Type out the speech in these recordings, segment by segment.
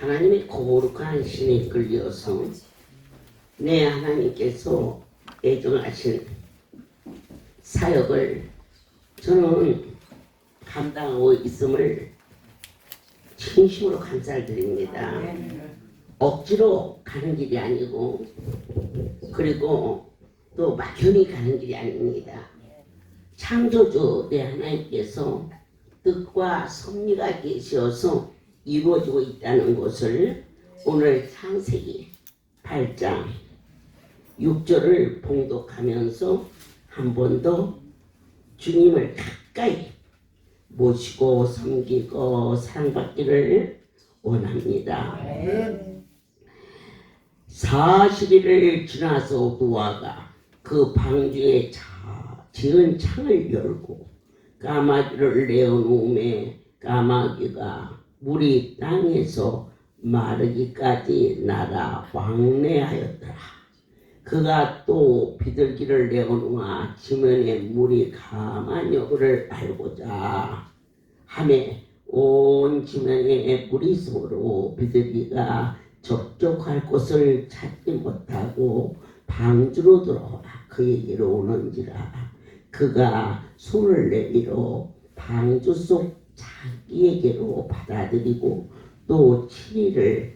하나님의 거룩한 신에 끌려서 내 하나님께서 애정하신 사역을 저는 감당하고 있음을 진심으로 감사드립니다. 억지로 가는 길이 아니고 그리고 또 막연히 가는 길이 아닙니다. 창조주 내 하나님께서 뜻과 섭리가 계시어서 이루어지고 있다는 것을 오늘 창세기 8장 6절을 봉독하면서 한 번 더 주님을 가까이 모시고 섬기고 사랑받기를 원합니다. 40일을 지나서 노아가 그 방주에 지은 창을 열고 까마귀를 내어놓음에 까마귀가 물이 땅에서 마르기까지 날아 왕래하였더라. 그가 또 비둘기를 내어놓아 지면에 물이 가만 여부를 알고자 하매 온 지면에 물이 있으므로 비둘기가 적적할 곳을 찾지 못하고 방주로 들어와 그에게로 오는지라. 그가 손을 내밀어 방주 속 자기에게로 받아들이고 또 7일을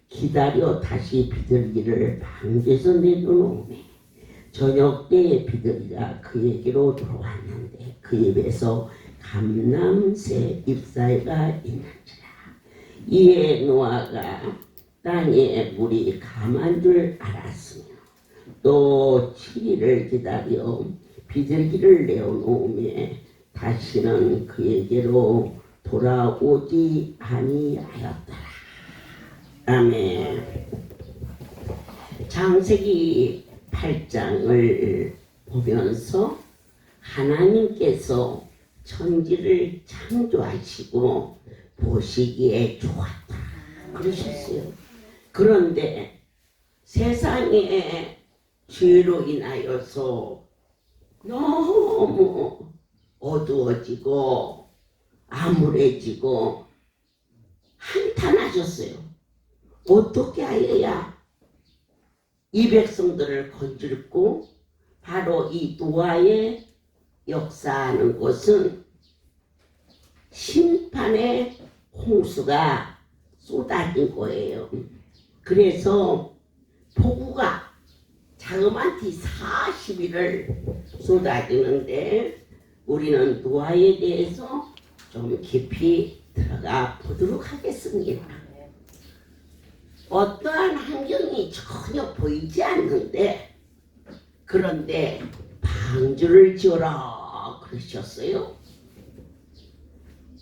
기다려 다시 비둘기를 방주에서 내려놓으매 저녁 때에 비둘기가 그에게로 돌아왔는데 그 입에서 감람새 잎사귀가 있는지라. 이에 노아가 땅에 물이 감한 줄 알았으며 또 7일을 기다려 비둘기를 내어놓으며 다시는 그에게로 돌아오지 아니하였더라. 아멘. 창세기 8장을 보면서 하나님께서 천지를 창조하시고 보시기에 좋았다 그러셨어요. 그런데 세상에 죄로 인하여서 너무 어두워지고 암울해지고 한탄하셨어요. 어떻게 하여야 이 백성들을 건질고 바로 이 노아의 역사하는 것은 심판의 홍수가 쏟아진 거예요. 그래서 폭우가 자그마치 40일을 쏟아지는데 우리는 노아에 대해서 좀 깊이 들어가 보도록 하겠습니다. 어떠한 환경이 전혀 보이지 않는데 그런데 방주를 지어라 그러셨어요.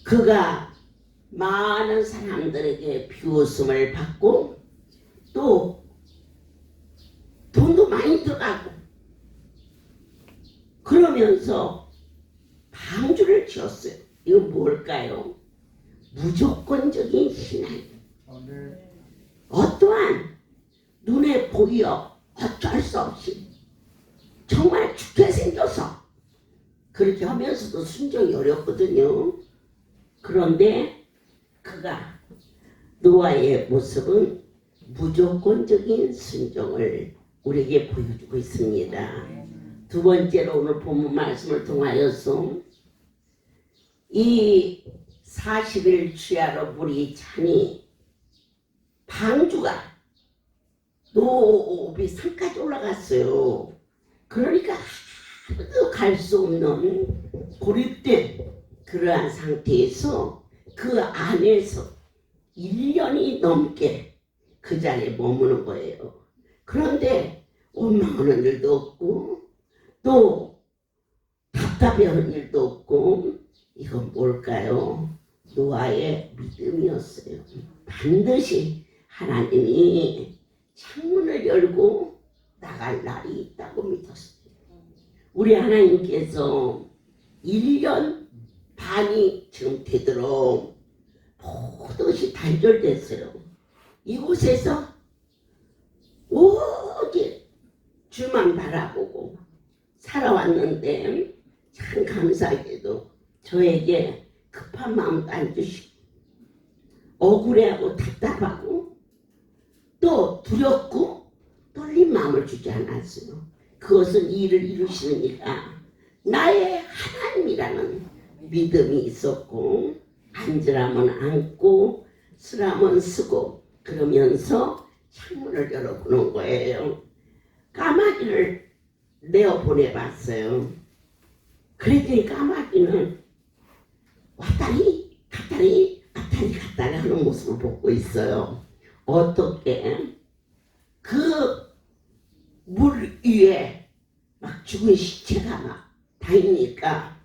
그가 많은 사람들에게 비웃음을 받고 또 돈도 많이 들어가고 그러면서 방주를 지었어요. 이거 뭘까요? 무조건적인 신앙. 어떠한 눈에 보여 어쩔 수 없이 정말 죽게 생겨서 그렇게 하면서도 순종이 어렵거든요. 그런데 그가 노아의 모습은 무조건적인 순종을 우리에게 보여주고 있습니다. 두 번째로 오늘 본문 말씀을 통하여서 이 40일 주야로 물이 차니 방주가 높이 산까지 올라갔어요. 그러니까 하나도 갈 수 없는 고립된 그러한 상태에서 그 안에서 1년이 넘게 그 자리에 머무는 거예요. 그런데 원망하는 일도 없고 또 답답해하는 일도 없고 이건 뭘까요? 노아의 믿음이었어요. 반드시 하나님이 창문을 열고 나갈 날이 있다고 믿었어요. 우리 하나님께서 1년 반이 지금 되도록 모든 것이 단절됐어요. 이곳에서 오직 주만 바라보고 살아왔는데 참 감사하게도 저에게 급한 마음도 안 주시고 억울해하고 답답하고 또 두렵고 떨린 마음을 주지 않았어요. 그것은 일을 이루시는 이가 나의 하나님이라는 믿음이 있었고, 앉으라면 앉고 쓰라면 쓰고 그러면서 창문을 열어보는 거예요. 까마귀를 내어 보내봤어요. 그랬더니 까마귀는 왔다리 갔다리 왔다리 갔다리 하는 모습을 보고 있어요. 어떻게 그 물 위에 막 죽은 시체가 막 다니니까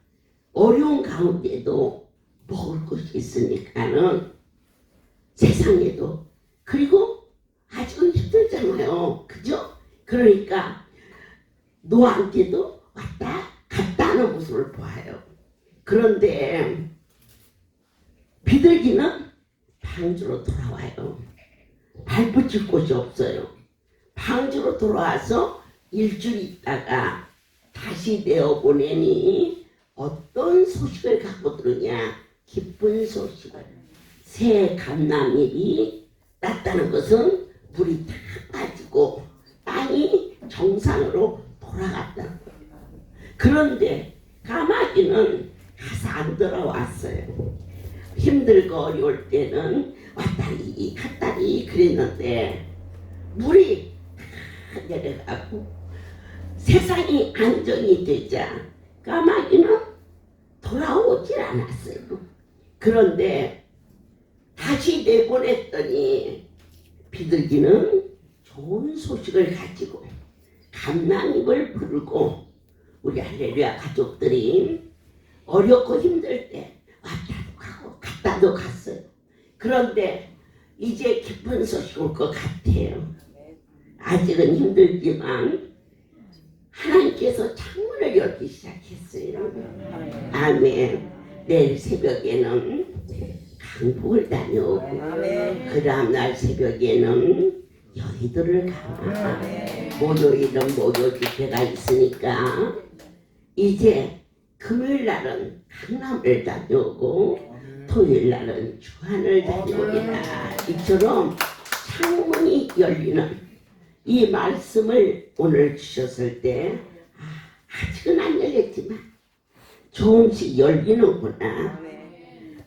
어려운 가운데도 먹을 것이 있으니까는 세상에도, 그리고 아직은 힘들잖아요. 그죠? 그러니까 노한테도 왔다 갔다 하는 모습을 보아요. 그런데 비둘기는 방주로 돌아와요. 발붙일 곳이 없어요. 방주로 돌아와서 일주일 있다가 다시 내어보내니 어떤 소식을 갖고 들으냐? 기쁜 소식을. 새 감남일이 났다는 것은 물이 다 빠지고 땅이 정상으로 돌아갔다는 거예요. 그런데 까마귀는 가서 안 돌아왔어요. 힘들고 어려울 때는 왔다리 갔다리 그랬는데 물이 다 내려가고 세상이 안정이 되자 까마귀는 돌아오질 않았어요. 그런데 다시 내보냈더니 비둘기는 좋은 소식을 가지고 감람잎을 부르고 우리 할렐루야 가족들이 어렵고 힘들 때 왔다도 가고 갔다도 갔어요. 그런데 이제 기쁜 소식 올 것 같아요. 아직은 힘들지만 하나님께서 창문을 열기 시작했어요. 아멘. 내일 새벽에는 강북을 다녀오고 그 다음날 새벽에는 여의도를 가나 목요일은 목요 집회가 있으니까 이제 금요일날은 강남을 다녀오고 토요일날은 주안을 다녀오리라. 이처럼 창문이 열리는 이 말씀을 오늘 주셨을 때 아직은 안 열렸지만 조금씩 열리는구나.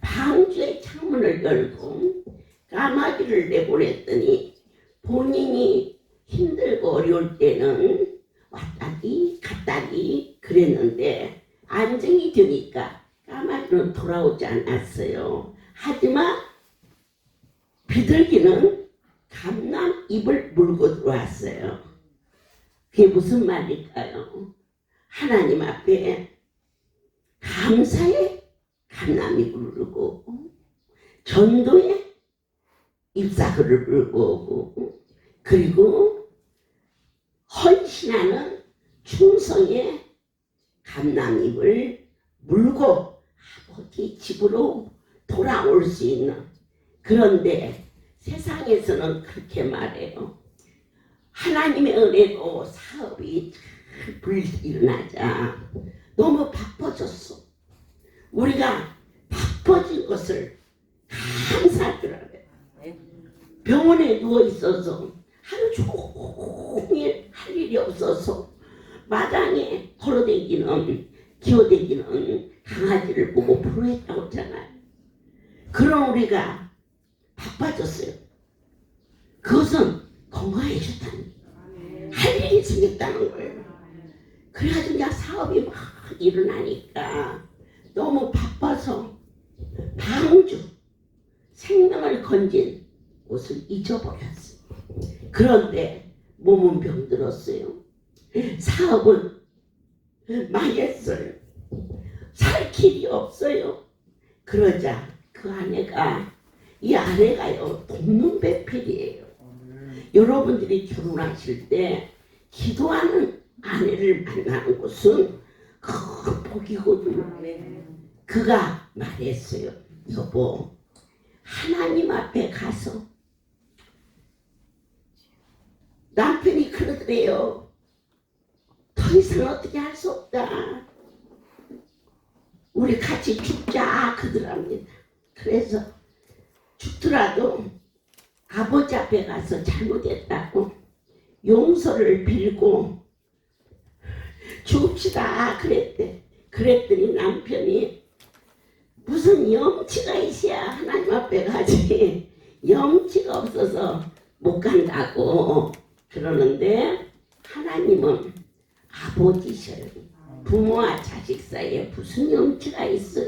방주의 창문을 열고 까마귀를 내보냈더니 본인이 힘들고 어려울 때는 왔다리 갔다리 그랬는데 안정이 되니까 까마귀는 돌아오지 않았어요. 하지만 비둘기는 감람잎을 물고 들어왔어요. 그게 무슨 말일까요? 하나님 앞에 감사의 감람잎을 물고 전도의 잎사귀를 물고 오고 그리고 헌신하는 충성의 감람잎을 물고 아버지 집으로 돌아올 수 있는. 그런데 세상에서는 그렇게 말해요. 하나님의 은혜로 사업이 잘 일어나자 너무 바빠졌어. 우리가 바빠진 것을 감사하더라고요. 병원에 누워 있어서 하루 종일 할 일이 없어서 마당에 걸어다니는 기어다니는 강아지를 보고 부러웠다고 했잖아요. 그런 우리가 바빠졌어요. 그것은 건강해졌다는 할 일이 생겼다는 거예요. 그래가지고 그냥 사업이 막 일어나니까 너무 바빠서 방주 생명을 건진 옷을 잊어버렸어요. 그런데 몸은 병들었어요. 사업은 망했어요. 살 길이 없어요. 그러자 그 아내가 이 아내가요 돕는 배필이에요. 여러분들이 결혼하실 때 기도하는 아내를 만나는 것은 큰 복이거든요. 그가 말했어요. 여보, 하나님 앞에 가서 남편이 그러더래요. 더 이상 어떻게 할 수 없다. 우리 같이 죽자 그러더랍니다. 그래서 죽더라도 아버지 앞에 가서 잘못했다고 용서를 빌고 죽읍시다 그랬대. 그랬더니 남편이 무슨 염치가 있어야 하나님 앞에 가지, 염치가 없어서 못 간다고 그러는데, 하나님은 아버지셔요. 부모와 자식 사이에 무슨 염치가 있어?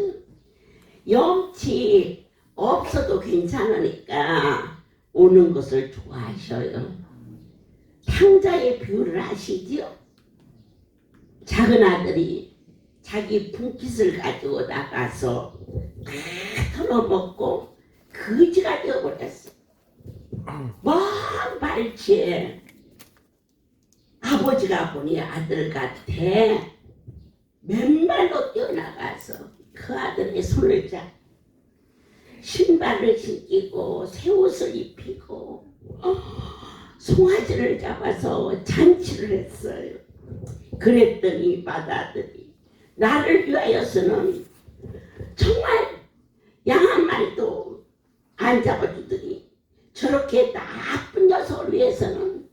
염치 없어도 괜찮으니까 오는 것을 좋아하셔요. 탕자의 비유를 아시지요? 작은 아들이 자기 분깃을 가지고 나가서 다 털어먹고 거지가 되어버렸어. 먼 발치에 아버지가 보니 아들 같아 맨발로 뛰어나가서 그 아들의 손을 잡고 신발을 신기고 새 옷을 입히고 송아지를 잡아서 잔치를 했어요. 그랬더니 맏아들이 나를 위하여서는 정말 양 한 마리도 안 잡아주더니 저렇게 나쁜 녀석을 위해서는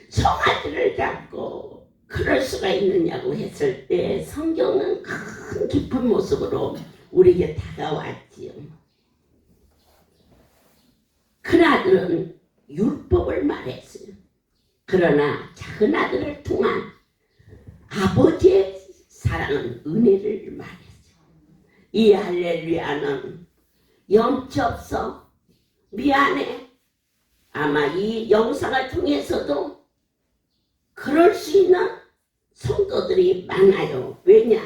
송아지를 잡고 그럴 수가 있느냐고 했을 때, 성경은 큰 깊은 모습으로 우리에게 다가왔지요. 큰아들은 율법을 말했어요. 그러나 작은아들을 통한 아버지의 사랑은 은혜를 말했어요. 이 할렐루야는 염치 없어, 미안해. 아마 이 영상을 통해서도 그럴 수 있는 성도들이 많아요. 왜냐?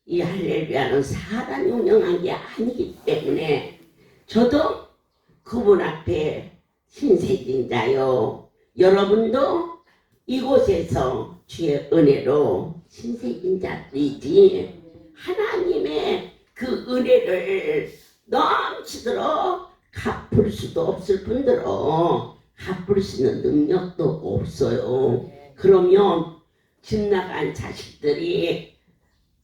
이 할렐루야는 사람이 운영한 게 아니기 때문에. 저도 그분 앞에 신세진 자요, 여러분도 이곳에서 주의 은혜로 신세진 자들이지, 하나님의 그 은혜를 넘치도록 갚을 수도 없을 뿐더러 갚을 수 있는 능력도 없어요. 그러면 집 나간 자식들이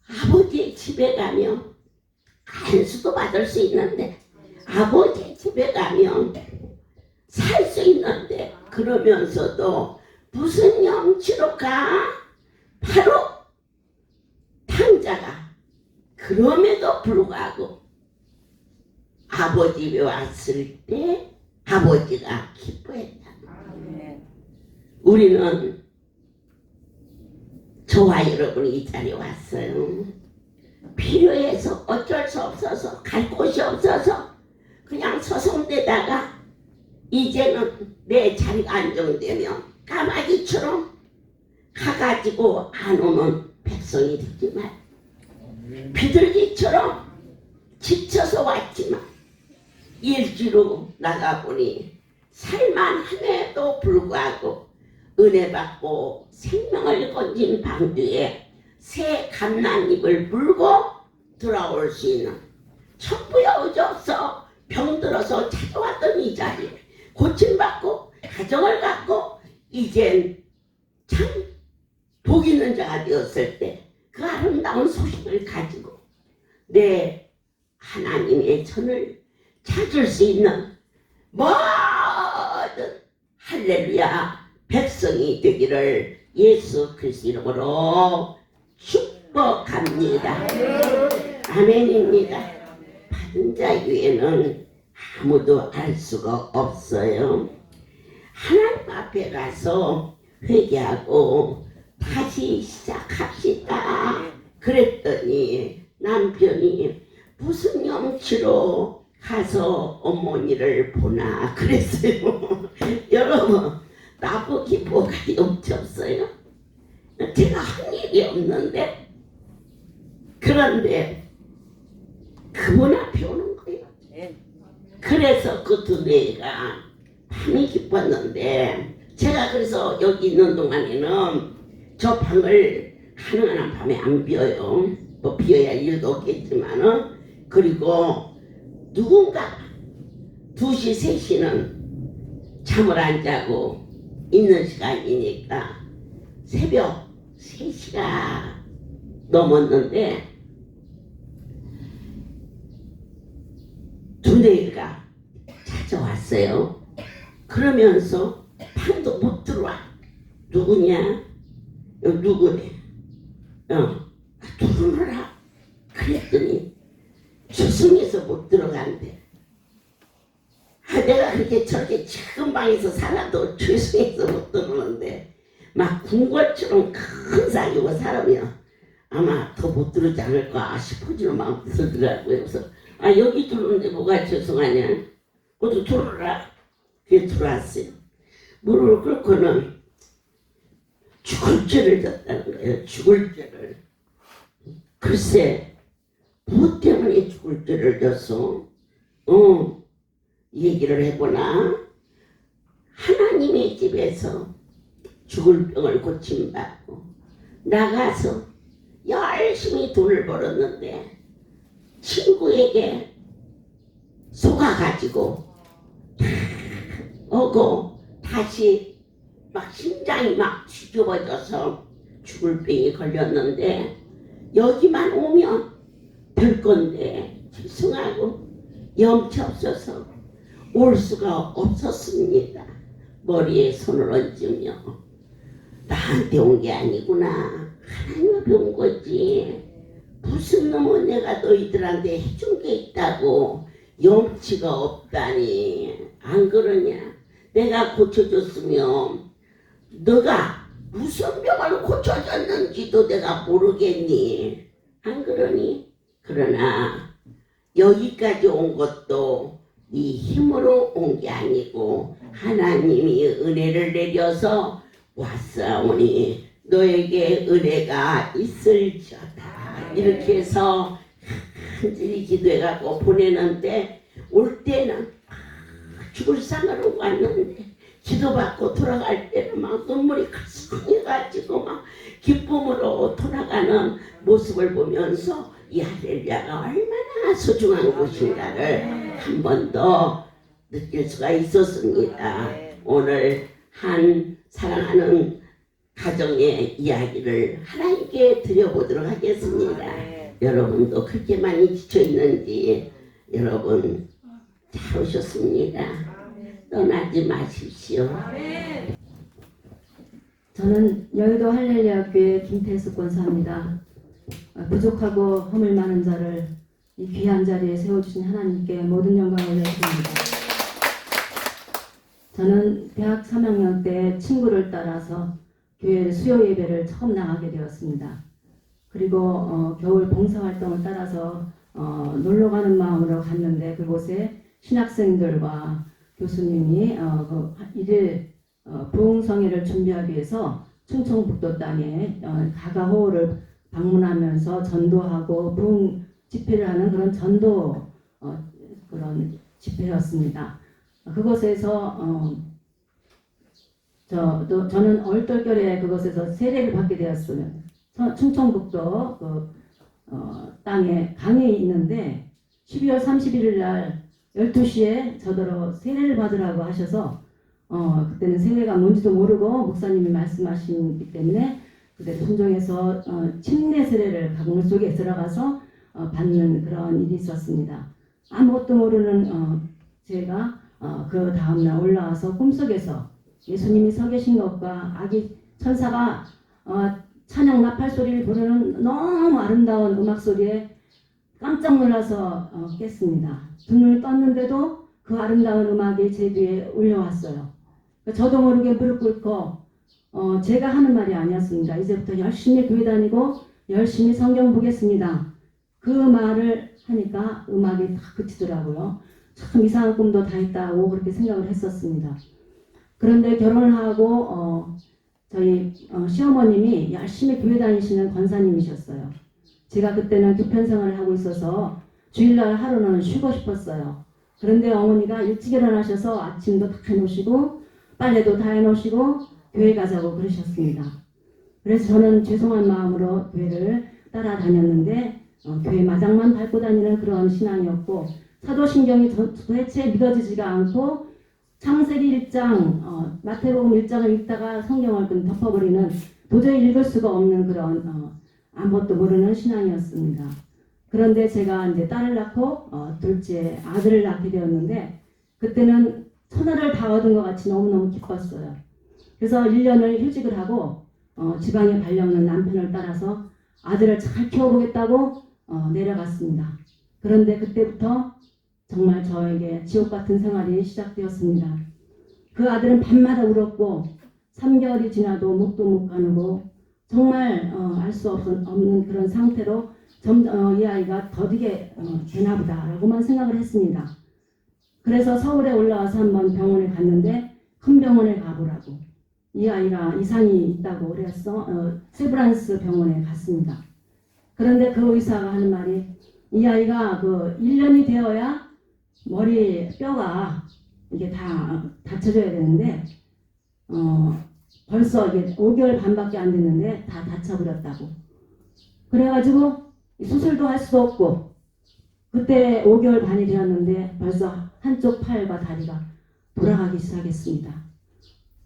아버지의 집에 가면 안수도 받을 수 있는데, 아버지 집에 가면 살 수 있는데, 그러면서도 무슨 염치로 가? 바로 탕자가. 그럼에도 불구하고 아버지 집에 왔을 때 아버지가 기뻐했다. 우리는, 저와 여러분이 이 자리에 왔어요. 필요해서, 어쩔 수 없어서, 갈 곳이 없어서 그냥 서성대다가 이제는 내 자리가 안정되면 까마귀처럼 가가지고 안 오는 백성이 되지 말. 비둘기처럼 지쳐서 왔지만 일주로 나가보니 살만함에도 불구하고 은혜 받고 생명을 건진 방주에 새 감난잎을 물고 돌아올 수 있는, 천부야 어져서 병들어서 찾아왔던 이 자리에 고침받고 가정을 갖고 이젠 참 복 있는 자가 되었을 때 그 아름다운 소식을 가지고 내 하나님의 전을 찾을 수 있는 모든 할렐루야 백성이 되기를 예수 그리스도 이름으로 축복합니다. 아멘입니다. 받은 자 외에는 아무도 알 수가 없어요. 하나님 앞에 가서 회개하고 다시 시작합시다 그랬더니 남편이 무슨 염치로 가서 어머니를 보나 그랬어요. 여러분, 나보기 뭐가 염치 없어요? 제가 한 일이 없는데, 그런데 그분 앞에 오는 거예요. 그래서 그 두 애가 많이 기뻤는데, 제가 그래서 여기 있는 동안에는 저 방을 가능한 밤에 안 비워요. 뭐 비워야 일도 없겠지만은. 그리고 누군가 2시 3시는 잠을 안 자고 있는 시간이니까 새벽 3시가 넘었는데 두뇌가 왔어요. 그러면서 방도 못 들어와. 누구냐? 누구네? 들어오라. 그랬더니 주승에서 못 들어간대. 내가 그렇게 저렇게 작은 방에서 살아도 주승에서 못 들어오는데 막 궁궐처럼 큰 사기고 살으면 아마 더 못 들어오지 않을까 싶어지는 마음 들더라고요. 그래서 여기 들어오는데 뭐가 죄송하냐? 그것도 들어오라. 그게 들어왔어요. 무릎을 꿇고는 죽을 죄를 졌다는 거예요. 죽을 죄를. 글쎄 무엇 때문에 죽을 죄를 졌어? 얘기를 해보나? 하나님의 집에서 죽을 병을 고침받고 나가서 열심히 돈을 벌었는데 친구에게 속아가지고 오고 다시 막 심장이 막 뒤집어져서 죽을 병이 걸렸는데 여기만 오면 될 건데 죄송하고 염치 없어서 올 수가 없었습니다. 머리에 손을 얹으며 나한테 온 게 아니구나. 하나님 앞에 온 거지. 무슨 놈은 내가 너희들한테 해준 게 있다고 염치가 없다니. 안 그러냐? 내가 고쳐줬으면 너가 무슨 병을 고쳐줬는지도 내가 모르겠니? 안 그러니? 그러나 여기까지 온 것도 네 힘으로 온 게 아니고 하나님이 은혜를 내려서 왔사오니 너에게 은혜가 있을지어다. 이렇게 해서 간절히 기도해갖고 보내는데 올 때는 죽을 상으로 왔는데 기도받고 돌아갈 때는 막 눈물이 글썽해가지고 막 기쁨으로 돌아가는 모습을 보면서 이 할렐루야가 얼마나 소중한 곳인가를 한 번 더 느낄 수가 있었습니다. 오늘 한 사랑하는 가정의 이야기를 하나님께 드려보도록 하겠습니다. 여러분도 그렇게 많이 지쳐있는지 여러분 잘 오셨습니다. 떠나지 마십시오. 저는 여의도 할렐루야 교회 김태숙 권사입니다. 부족하고 허물 많은 자를 이 귀한 자리에 세워주신 하나님께 모든 영광을 드립니다. 저는 대학 3학년 때 친구를 따라서 교회 수요 예배를 처음 나가게 되었습니다. 그리고 겨울 봉사활동을 따라서 놀러 가는 마음으로 갔는데 그곳에 신학생들과 교수님이 이를 부흥성회를 준비하기 위해서 충청북도 땅에 가가호를 방문하면서 전도하고 부흥 집회를 하는 그런 전도 그런 집회였습니다. 그곳에서 저는 얼떨결에 그곳에서 세례를 받게 되었어요. 충청북도 땅에 강이 있는데 12월 31일 날 12시에 저더러 세례를 받으라고 하셔서 그때는 세례가 뭔지도 모르고 목사님이 말씀하시기 때문에 그때 순종해서 침례 세례를 가공 속에 들어가서 받는 그런 일이 있었습니다. 아무것도 모르는 제가 그 다음날 올라와서 꿈속에서 예수님이 서 계신 것과 아기 천사가 찬양 나팔 소리를 부르는 너무 아름다운 음악 소리에 깜짝 놀라서 깼습니다. 눈을 떴는데도 그 아름다운 음악이 제 귀에 울려왔어요. 저도 모르게 무릎 꿇고 제가 하는 말이 아니었습니다. 이제부터 열심히 교회 다니고 열심히 성경 보겠습니다. 그 말을 하니까 음악이 다 그치더라고요. 참 이상한 꿈도 다 있다고 그렇게 생각을 했었습니다. 그런데 결혼을 하고 저희 시어머님이 열심히 교회 다니시는 권사님이셨어요. 제가 그때는 교편 생활을 하고 있어서 주일날 하루는 쉬고 싶었어요. 그런데 어머니가 일찍 일어나셔서 아침도 다 해놓으시고 빨래도 다 해놓으시고 교회 가자고 그러셨습니다. 그래서 저는 죄송한 마음으로 교회를 따라다녔는데 교회 마당만 밟고 다니는 그런 신앙이었고 사도신경이 도대체 믿어지지가 않고 창세기 1장, 마태복음 1장을 읽다가 성경을 덮어버리는 도저히 읽을 수가 없는 그런 아무것도 모르는 신앙이었습니다. 그런데 제가 이제 딸을 낳고 둘째 아들을 낳게 되었는데 그때는 천하를 다 얻은 것 같이 너무너무 기뻤어요. 그래서 1년을 휴직을 하고 지방에 발령난 남편을 따라서 아들을 잘 키워보겠다고 내려갔습니다. 그런데 그때부터 정말 저에게 지옥 같은 생활이 시작되었습니다. 그 아들은 밤마다 울었고 3개월이 지나도 목도 못 가누고 정말 알 수 없는 그런 상태로 이 아이가 더디게 되나 보다라고만 생각을 했습니다. 그래서 서울에 올라와서 한번 병원에 갔는데 큰 병원에 가보라고 이 아이가 이상이 있다고 그래서 세브란스 병원에 갔습니다. 그런데 그 의사가 하는 말이 이 아이가 그 1년이 되어야 머리 뼈가 이게 다 다쳐져야 되는데 벌써 이게 5개월 반밖에 안 됐는데 다 다쳐버렸다고. 그래가지고 수술도 할 수도 없고 그때 5개월 반이 되었는데 벌써 한쪽 팔과 다리가 돌아가기 시작했습니다.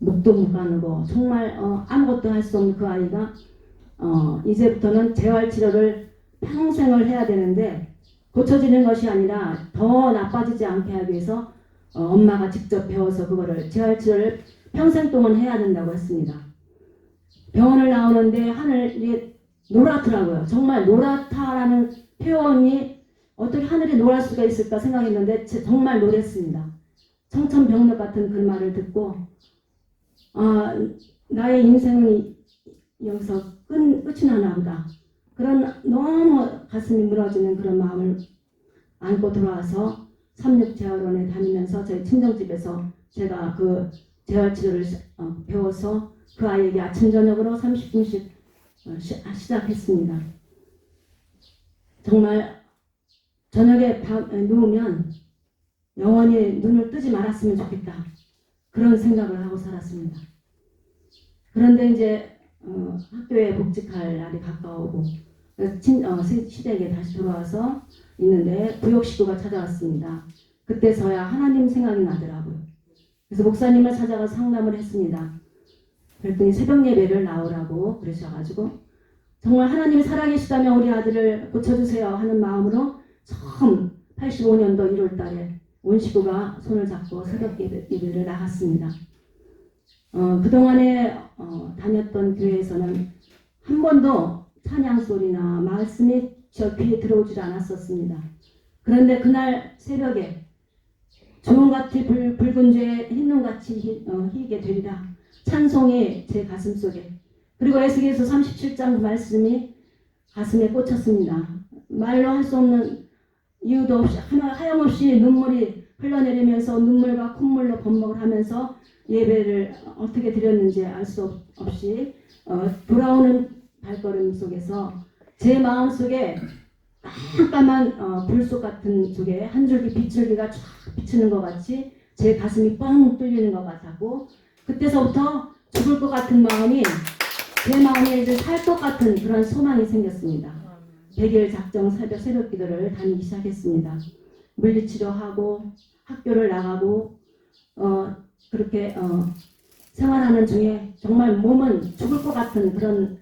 목도 못 가누고 정말 아무것도 할 수 없는 그 아이가 이제부터는 재활치료를 평생을 해야 되는데 고쳐지는 것이 아니라 더 나빠지지 않게 하기 위해서 엄마가 직접 배워서 그거를 재활치료를 평생 동안 해야 된다고 했습니다. 병원을 나오는데 하늘이 노랗더라고요. 정말 노랗다라는 표현이 어떻게 하늘이 노랄 수가 있을까 생각했는데 정말 노랬습니다. 청천벽력 같은 그 말을 듣고 나의 인생은 여기서 끝이 나나 보다. 그런 너무 가슴이 무너지는 그런 마음을 안고 돌아와서 삼육재활원에 다니면서 저희 친정집에서 제가 그 재활치료를 배워서 그 아이에게 아침 저녁으로 30분씩 시작했습니다. 정말 저녁에 누우면 영원히 눈을 뜨지 말았으면 좋겠다. 그런 생각을 하고 살았습니다. 그런데 이제 학교에 복직할 날이 가까우고 시댁에 다시 돌아와서 있는데 구역식구가 찾아왔습니다. 그때서야 하나님 생각이 나더라고요. 그래서 목사님을 찾아가 상담을 했습니다. 그랬더니 새벽 예배를 나오라고 그러셔가지고 정말 하나님이 살아계시다면 우리 아들을 고쳐주세요 하는 마음으로 처음 85년도 1월 달에 온 식구가 손을 잡고 새벽 예배를 나갔습니다. 그동안에 다녔던 교회에서는 한 번도 찬양 소리나 말씀이 저 귀에 들어오질 않았었습니다. 그런데 그날 새벽에 주홍같이 붉은 죄에 흰눈같이 희게 되리라 찬송이 제 가슴속에 그리고 에스겔서 37장 그 말씀이 가슴에 꽂혔습니다. 말로 할 수 없는 이유도 없이 하염없이 눈물이 흘러내리면서 눈물과 콧물로 번복을 하면서 예배를 어떻게 드렸는지 알 수 없이 돌아오는 발걸음 속에서 제 마음 속에 깜깜한 불속 같은 속에 한 줄기 빗줄기가 쫙 비치는 것 같이 제 가슴이 뻥 뚫리는 것 같았고 그때서부터 죽을 것 같은 마음이 제 마음에 이제 살 것 같은 그런 소망이 생겼습니다. 100일 작정 새벽 기도를 다니기 시작했습니다. 물리치료하고 학교를 나가고 그렇게 생활하는 중에 정말 몸은 죽을 것 같은 그런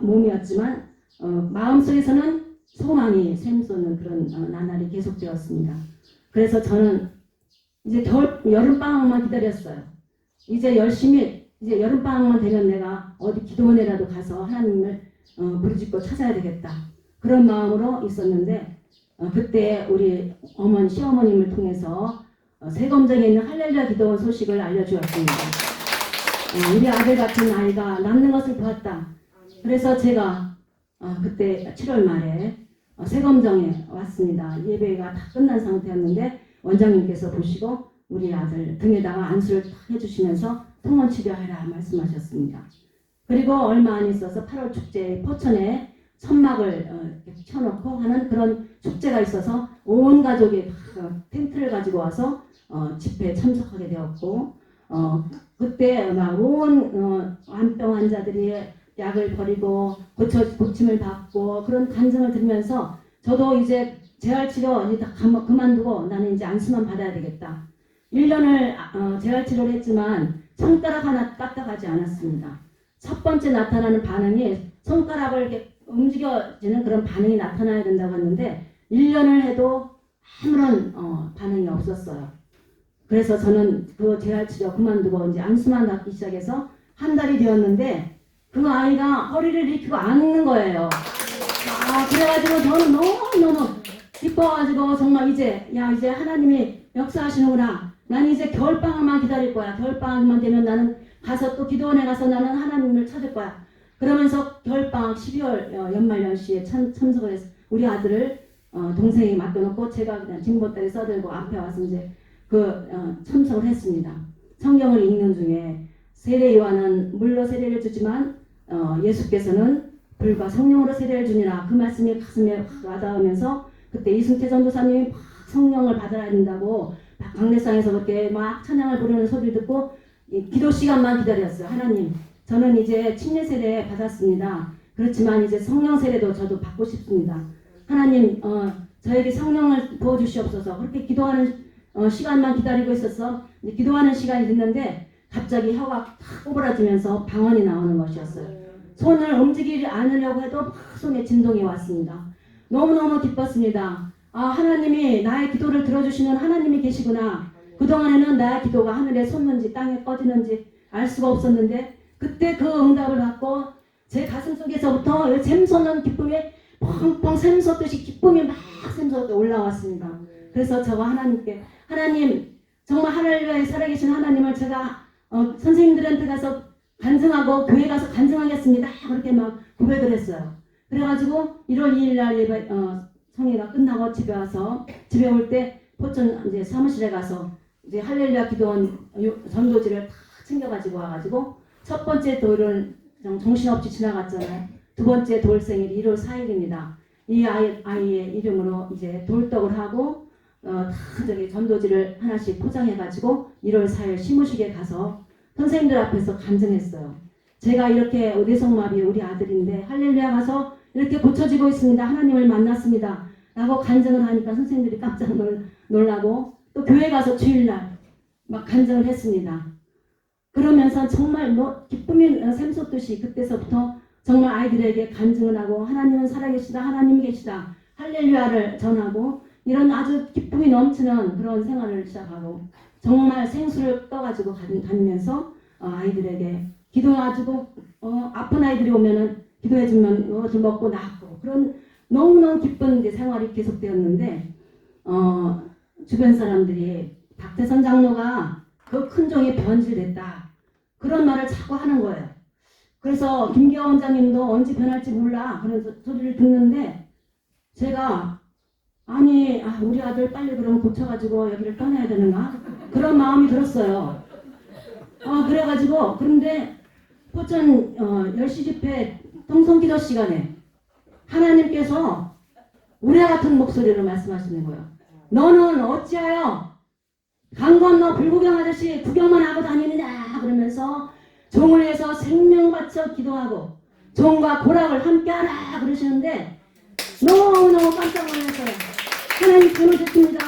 몸이었지만 마음속에서는 소망이 샘솟는 그런 나날이 계속되었습니다. 그래서 저는 이제 여름방학만 기다렸어요. 이제 열심히 이제 여름방학만 되면 내가 어디 기도원에라도 가서 하나님을 부르짖고 찾아야 되겠다. 그런 마음으로 있었는데 그때 우리 어머니 시어머님을 통해서 세검정에 있는 할렐루야 기도원 소식을 알려주었습니다. 우리 아들 같은 아이가 낫는 것을 보았다. 그래서 제가 그때 7월 말에 세검정에 왔습니다. 예배가 다 끝난 상태였는데 원장님께서 보시고 우리 아들 등에다가 안수를 탁 해주시면서 통원 치료하라 말씀하셨습니다. 그리고 얼마 안 있어서 8월 축제에 포천에 천막을 쳐놓고 하는 그런 축제가 있어서 온 가족이 텐트를 가지고 와서 집회에 참석하게 되었고 그때 막 온 암병 환자들이 약을 버리고 고침을 받고 그런 간증을 들으면서 저도 이제 재활치료 이제 다 그만두고 나는 이제 안수만 받아야 되겠다. 1년을 재활치료를 했지만 손가락 하나 까딱하지 않았습니다. 첫 번째 나타나는 반응이 손가락을 이렇게 움직여지는 그런 반응이 나타나야 된다고 했는데 1년을 해도 아무런 반응이 없었어요. 그래서 저는 그 재활치료 그만두고 이제 안수만 받기 시작해서 한 달이 되었는데 그 아이가 허리를 일으키고 앉는 거예요. 그래가지고 저는 너무너무 기뻐가지고 정말 이제 이제 하나님이 역사하시는구나. 난 이제 겨울방학만 기다릴 거야. 겨울방학만 되면 나는 가서 또 기도원에 가서 나는 하나님을 찾을 거야. 그러면서 겨울방학 12월 연말연시에 참석을 해서 우리 아들을 동생이 맡겨놓고 제가 그냥 징보따리 써들고 앞에 와서 이제 참석을 했습니다. 성경을 읽는 중에 세례 요한은 물로 세례를 주지만 예수께서는 불과 성령으로 세례를 주니라 그 말씀이 가슴에 확 와닿으면서 그때 이순태 전도사님이 막 성령을 받아야 된다고 강례상에서 그렇게 막 찬양을 부르는 소리를 듣고 기도 시간만 기다렸어요. 하나님, 저는 이제 침례 세례 받았습니다. 그렇지만 이제 성령 세례도 저도 받고 싶습니다. 하나님, 저에게 성령을 부어주시옵소서. 그렇게 기도하는 시간만 기다리고 있어서 기도하는 시간이 됐는데 갑자기 혀가 탁 꼬부라지면서 방언이 나오는 것이었어요. 손을 움직이지 않으려고 해도 막 손에 진동이 왔습니다. 너무너무 기뻤습니다. 하나님이 나의 기도를 들어주시는 하나님이 계시구나. 그동안에는 나의 기도가 하늘에 솟는지 땅에 꺼지는지 알 수가 없었는데 그때 그 응답을 받고 제 가슴 속에서부터 샘솟는 기쁨이 펑펑 샘솟듯이 기쁨이 막 샘솟게 올라왔습니다. 그래서 저가 하나님께 하나님 정말 하늘에 살아계신 하나님을 제가 선생님들한테 가서 간증하고 교회 가서 간증하겠습니다. 그렇게 막 고백을 했어요. 그래가지고 1월 2일 날 예배 성회가 끝나고 집에 올 때 포천 이제 사무실에 가서 이제 할렐루야 기도원 전도지를 다 챙겨가지고 와가지고 첫 번째 돌은 정신없이 지나갔잖아요. 두 번째 돌 생일이 1월 4일입니다. 이 아이의 이름으로 이제 돌떡을 하고 다 저기 전도지를 하나씩 포장해가지고 1월 4일 시무식에 가서 선생님들 앞에서 간증했어요. 제가 이렇게 뇌성마비 우리 아들인데 할렐루야 가서 이렇게 고쳐지고 있습니다. 하나님을 만났습니다. 라고 간증을 하니까 선생님들이 깜짝 놀라고 또 교회 가서 주일날 막 간증을 했습니다. 그러면서 정말 기쁨이 샘솟듯이 그때서부터 정말 아이들에게 간증을 하고 하나님은 살아계시다. 하나님이 계시다. 할렐루야를 전하고 이런 아주 기쁨이 넘치는 그런 생활을 시작하고 정말 생수를 떠가지고 다니면서 아이들에게 기도해가지고 아픈 아이들이 오면은 기도해주면 좀 먹고 낫고 그런 너무너무 기쁜 이제 생활이 계속되었는데 주변 사람들이 박태선 장로가 그 큰 종이 변질됐다 그런 말을 자꾸 하는 거예요. 그래서 김기화 원장님도 언제 변할지 몰라 그런 소리를 듣는데 제가 우리 아들 빨리 그럼 고쳐가지고 여기를 떠나야 되는가 그런 마음이 들었어요. 그래가지고 그런데 포천 10시 집회 통성기도 시간에 하나님께서 우레 같은 목소리로 말씀하시는 거예요. 너는 어찌하여 강 건너 불구경하듯이 구경만 하고 다니느냐 그러면서 종을 위해서 생명 바쳐 기도하고 종과 고락을 함께하라 그러시는데 너무너무 깜짝 놀랐어요. 하나님 잘못했습니다.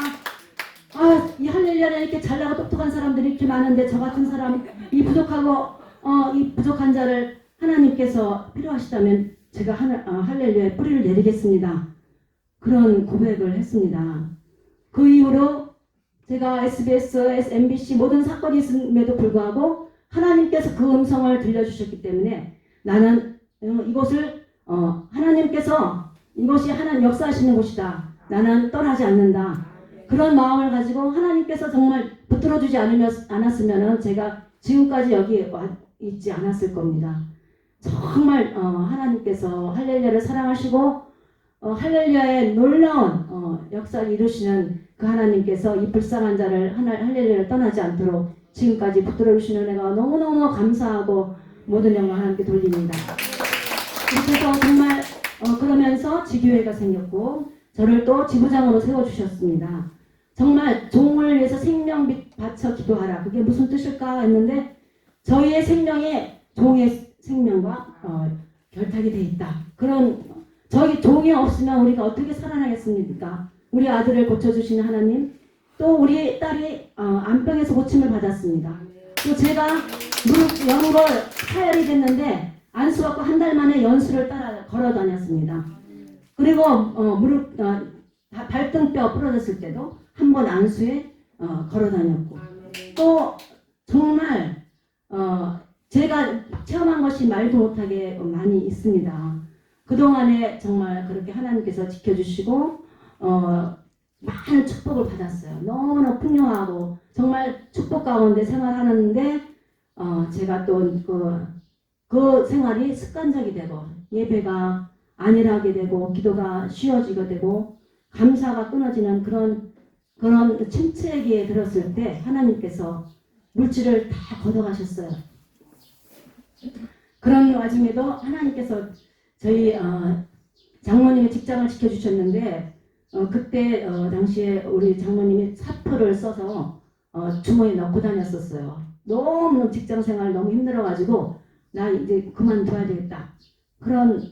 이 할렐루야는 이렇게 잘나고 똑똑한 사람들이 이렇게 많은데 저 같은 사람 이 부족한 자를 하나님께서 필요하시다면 제가 할렐루야에 뿌리를 내리겠습니다. 그런 고백을 했습니다. 그 이후로 제가 SBS, MBC 모든 사건이 있음에도 불구하고 하나님께서 그 음성을 들려주셨기 때문에 나는 이곳을 하나님께서 이곳이 하나님 역사하시는 곳이다. 나는 떠나지 않는다. 그런 마음을 가지고 하나님께서 정말 붙들어주지 않았으면 제가 지금까지 여기 와 있지 않았을 겁니다. 정말 하나님께서 할렐루야를 사랑하시고 할렐루야의 놀라운 역사를 이루시는 그 하나님께서 이 불쌍한 자를 할렐루야를 떠나지 않도록 지금까지 붙들어주시는 은혜가 너무너무 감사하고 모든 영광 하나님께 돌립니다. 그래서 정말 그러면서 지교회가 생겼고 저를 또 지부장으로 세워주셨습니다. 정말 종을 위해서 생명 바쳐 기도하라. 그게 무슨 뜻일까 했는데 저희의 생명이 종의 생명과 결탁이 돼 있다. 그런 저희 종이 없으면 우리가 어떻게 살아나겠습니까? 우리 아들을 고쳐주시는 하나님, 또 우리 딸이 암병에서 고침을 받았습니다. 또 제가 무릎 연골 파열이 됐는데 안수받고 한 달 만에 연수를 따라 걸어 다녔습니다. 그리고 무릎 발등뼈 부러졌을 때도 한 번 안수에 걸어 다녔고 또 정말 제가 체험한 것이 말도 못하게 많이 있습니다. 그동안에 정말 그렇게 하나님께서 지켜주시고 많은 축복을 받았어요. 너무나 풍요하고 정말 축복 가운데 생활하는데 제가 또 그 생활이 습관적이 되고 예배가 안일하게 되고 기도가 쉬워지게 되고 감사가 끊어지는 그런 침체기에 들었을 때 하나님께서 물질을 다 걷어가셨어요. 그런 와중에도 하나님께서 저희 장모님의 직장을 지켜주셨는데 그때 당시에 우리 장모님이 사표를 써서 주머니에 넣고 다녔었어요. 너무 직장 생활 너무 힘들어가지고 나 이제 그만둬야 되겠다. 그런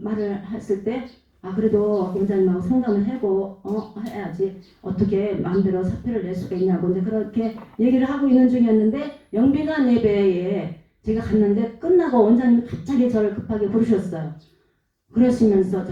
말을 했을 때 그래도 원장님하고 상담을 하고 해야지 어떻게 마음대로 사표를 낼 수가 있냐고 근데 그렇게 얘기를 하고 있는 중이었는데 영빈관 예배에 제가 갔는데 끝나고 원장님이 갑자기 저를 급하게 부르셨어요. 그러시면서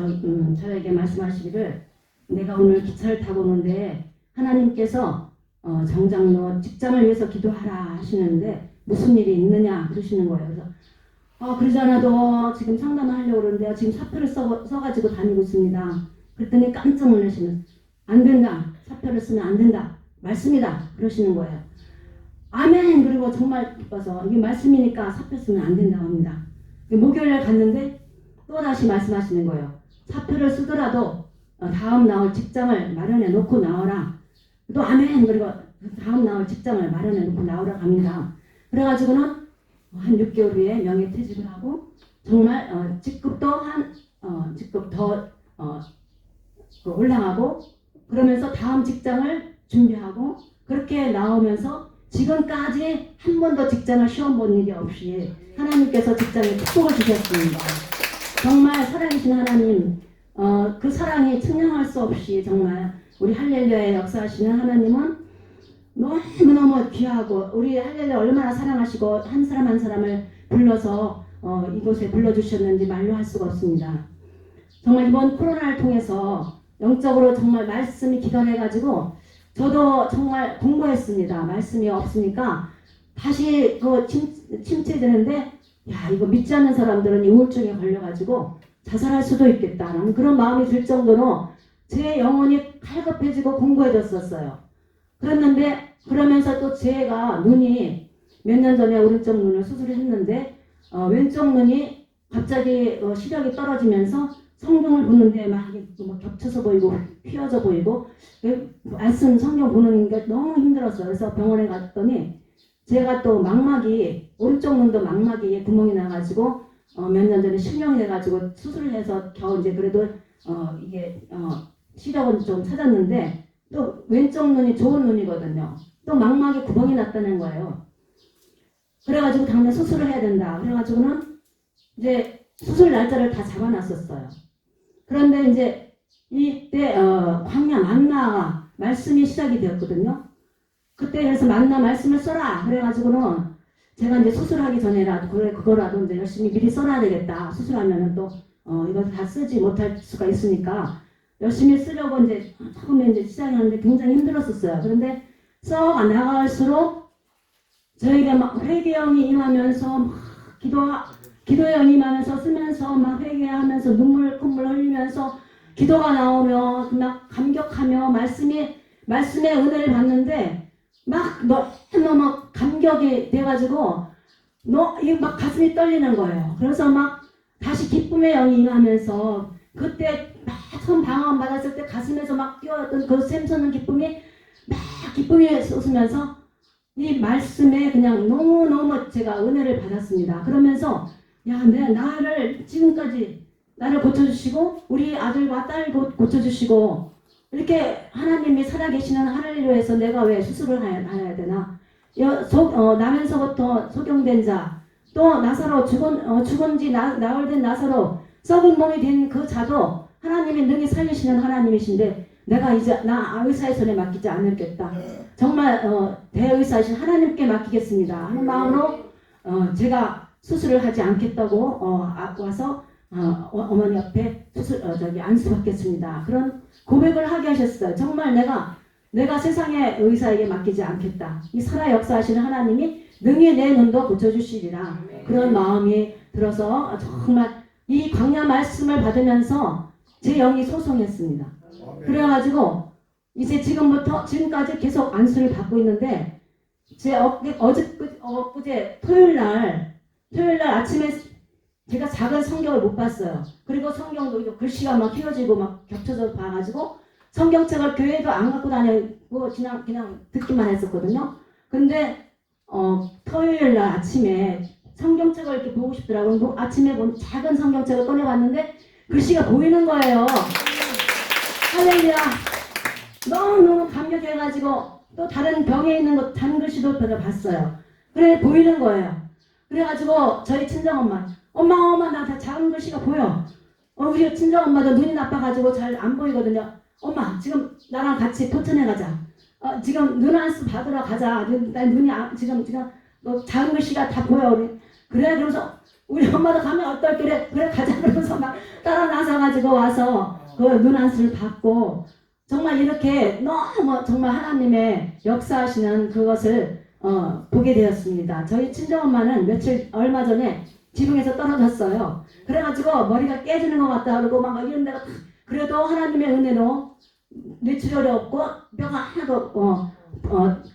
저에게 말씀하시기를 내가 오늘 기차를 타고 오는데 하나님께서 정장로 직장을 위해서 기도하라 하시는데 무슨 일이 있느냐 그러시는 거예요. 그래서 그러지 않아도 지금 상담을 하려고 그러는데 지금 사표를 써가지고 다니고 있습니다. 그랬더니 깜짝 놀라시면서 안 된다. 사표를 쓰면 안 된다. 말씀이다. 그러시는 거예요. 아멘. 그리고 정말 기뻐서 이게 말씀이니까 사표 쓰면 안 된다고 합니다. 목요일에 갔는데 또 다시 말씀하시는 거예요. 사표를 쓰더라도 다음 나올 직장을 마련해 놓고 나오라. 또 아멘. 그리고 다음 나올 직장을 마련해 놓고 나오라 합니다. 그래가지고는 한 6개월 후에 명예퇴직을 하고 정말 직급도 직급 더 올라가고 그러면서 다음 직장을 준비하고 그렇게 나오면서 지금까지 한 번도 직장을 시험 본 일이 없이 하나님께서 직장에 축복을 주셨습니다. 정말 살아계신 하나님 그 사랑이 측량할 수 없이 정말 우리 할렐루야에 역사하시는 하나님은 너무너무 귀하고 우리 할렐루야 얼마나 사랑하시고 한 사람 한 사람을 불러서 이곳에 불러주셨는지 말로 할 수가 없습니다. 정말 이번 코로나를 통해서 영적으로 정말 말씀이 기도해가지고 저도 정말 공부했습니다. 말씀이 없으니까 다시 침체되는데 이거 믿지 않는 사람들은 이 우울증에 걸려가지고 자살할 수도 있겠다라는 그런 마음이 들 정도로 제 영혼이 칼급해지고 공고해졌었어요. 그러면서 또 제가 눈이 몇 년 전에 오른쪽 눈을 수술을 했는데 왼쪽 눈이 갑자기 시력이 떨어지면서 성경을 보는데 막 겹쳐서 보이고 휘어져 보이고 말씀 성경 보는 게 너무 힘들었어요. 그래서 병원에 갔더니 제가 또 망막이 오른쪽 눈도 망막이에 구멍이 나가지고 몇 년 전에 실명이 돼가지고 수술을 해서 겨우 이제 그래도 이게 시력은 좀 찾았는데 또 왼쪽 눈이 좋은 눈이거든요. 또 망막에 구멍이 났다는 거예요. 그래가지고 당장 수술을 해야 된다. 그래가지고는 이제 수술 날짜를 다 잡아놨었어요. 그런데 이제 이때 광야 만나 말씀이 시작이 되었거든요. 그때 그래서 만나 말씀을 써라. 그래가지고는 제가 이제 수술하기 전에라도 그거라도 이제 열심히 미리 써놔야 되겠다. 수술하면은 또 이거 다 쓰지 못할 수가 있으니까 열심히 쓰려고 이제 처음에 이제 시작하는데 굉장히 힘들었었어요. 그런데 써 나갈수록 저희가 막 회개형이 임하면서 막 기도형이 임하면서 쓰면서 막 회개하면서 눈물 흘리면서 기도가 나오며 막 감격하며 말씀의 은혜를 받는데 막 너무 감격이 돼가지고 이거 막 가슴이 떨리는 거예요. 그래서 막 다시 기쁨의 영이 임하면서 그때 막 처음 방언 받았을 때 가슴에서 막 뛰어왔던 그 샘솟는 기쁨이 솟으면서 이 말씀에 그냥 너무너무 제가 은혜를 받았습니다. 그러면서 나를 지금까지 나를 고쳐주시고 우리 아들과 딸 고쳐주시고 이렇게 하나님이 살아계시는 할렐루야에서 내가 왜 수술을 해야 되나 나면서부터 소경된 자 또 나사로 죽은 지 나흘 된 나사로 썩은 몸이 된 그 자도 하나님이 능히 살리시는 하나님이신데 내가 이제 나 의사의 손에 맡기지 않겠다. 정말 대의사이신 하나님께 맡기겠습니다 하는 마음으로 제가 수술을 하지 않겠다고 와서 어머니 옆에 안수받겠습니다. 그런 고백을 하게 하셨어요. 정말 내가 내가 세상의 의사에게 맡기지 않겠다. 이 살아 역사하시는 하나님이 능히 내 눈도 고쳐주시리라. 그런 마음이 들어서 정말 이 광야 말씀을 받으면서 제 영이 소송했습니다. 그래가지고 이제 지금까지 계속 안수를 받고 있는데 제 엊그제 토요일 날 아침에 제가 작은 성경을 못 봤어요. 그리고 성경도 글씨가 막 휘어지고 막 겹쳐서 봐가지고 성경책을 교회도 안 갖고 다니고 그냥 듣기만 했었거든요. 근데 토요일 날 아침에 성경책을 이렇게 보고 싶더라고요. 아침에 본 작은 성경책을 꺼내봤는데 글씨가 보이는 거예요. 할렐루야. 너무너무 감격해가지고 또 다른 병에 있는 거 다른 글씨도 봤어요. 그래 보이는 거예요. 그래가지고 저희 친정엄마 엄마 나 다 작은 글씨가 보여. 우리 친정엄마도 눈이 나빠가지고 잘 안 보이거든요. 엄마 지금 나랑 같이 포천에 가자. 지금 눈 안수 받으러 가자. 나 눈이 지금 작은 글씨가 다 보여. 우리. 그래 그러면서 우리 엄마도 가면 어떨길래 그래 가자 그러면서 막 따라 나서가지고 와서 그 눈 안수를 받고 정말 이렇게 너무 정말 하나님의 역사하시는 그것을 보게 되었습니다. 저희 친정엄마는 얼마 전에 지붕에서 떨어졌어요. 그래가지고 머리가 깨지는 것 같다 그러고 막 이런 데가 그래도 하나님의 은혜로 뇌출혈이 없고 뼈가 하나도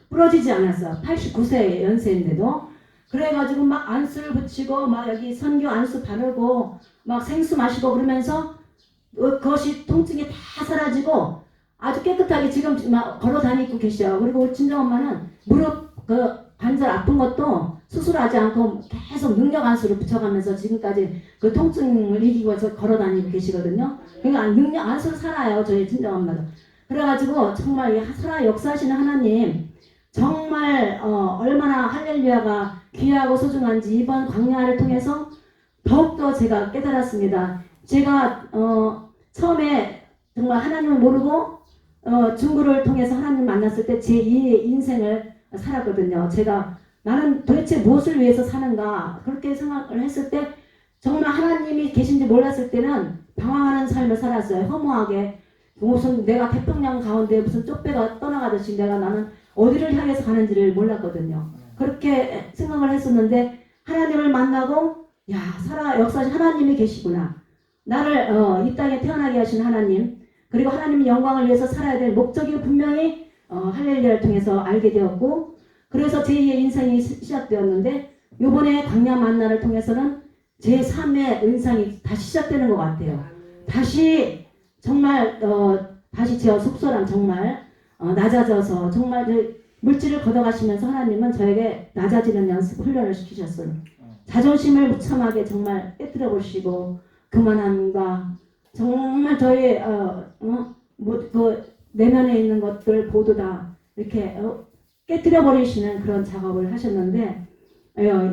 부러지지 않았어요. 89세 연세인데도. 그래가지고 막 안수를 붙이고 막 여기 선교 안수 바르고 막 생수 마시고 그러면서 그것이 통증이 다 사라지고 아주 깨끗하게 지금 막 걸어 다니고 계셔. 그리고 우리 친정엄마는 무릎 관절 아픈 것도 수술하지 않고 계속 능력 안수를 붙여가면서 지금까지 그 통증을 이기고 해서 걸어 다니고 계시거든요. 그러니까 능력 안수를 살아요. 저희 친정엄마도. 그래가지고 정말 살아 역사하시는 하나님 정말 얼마나 할렐루야가 귀하고 소중한지 이번 광야를 통해서 더욱더 제가 깨달았습니다. 제가 처음에 정말 하나님을 모르고 중구를 통해서 하나님 만났을 때 제 2의 인생을 살았거든요. 제가 나는 도대체 무엇을 위해서 사는가 그렇게 생각을 했을 때 정말 하나님이 계신지 몰랐을 때는 방황하는 삶을 살았어요. 허무하게 무슨 내가 태평양 가운데 무슨 쪽배가 떠나가듯이 나는 어디를 향해서 가는지를 몰랐거든요. 그렇게 생각을 했었는데 하나님을 만나고 야 살아 역사하신 하나님이 계시구나. 나를 이 땅에 태어나게 하신 하나님 그리고 하나님의 영광을 위해서 살아야 될 목적이 분명히 할렐루야를 통해서 알게 되었고 그래서 제2의 인생이 시작되었는데 요번에 광야 만나를 통해서는 제 3의 인생이 다시 시작되는 것 같아요. 다시 정말 다시 제 속사람 정말 낮아져서 정말 물질을 걷어가시면서 하나님은 저에게 낮아지는 연습 훈련을 시키셨어요. 자존심을 무참하게 정말 깨뜨려 보시고 그만함과 정말 저희 그 내면에 있는 것들 모두 다 이렇게 깨뜨려 버리시는 그런 작업을 하셨는데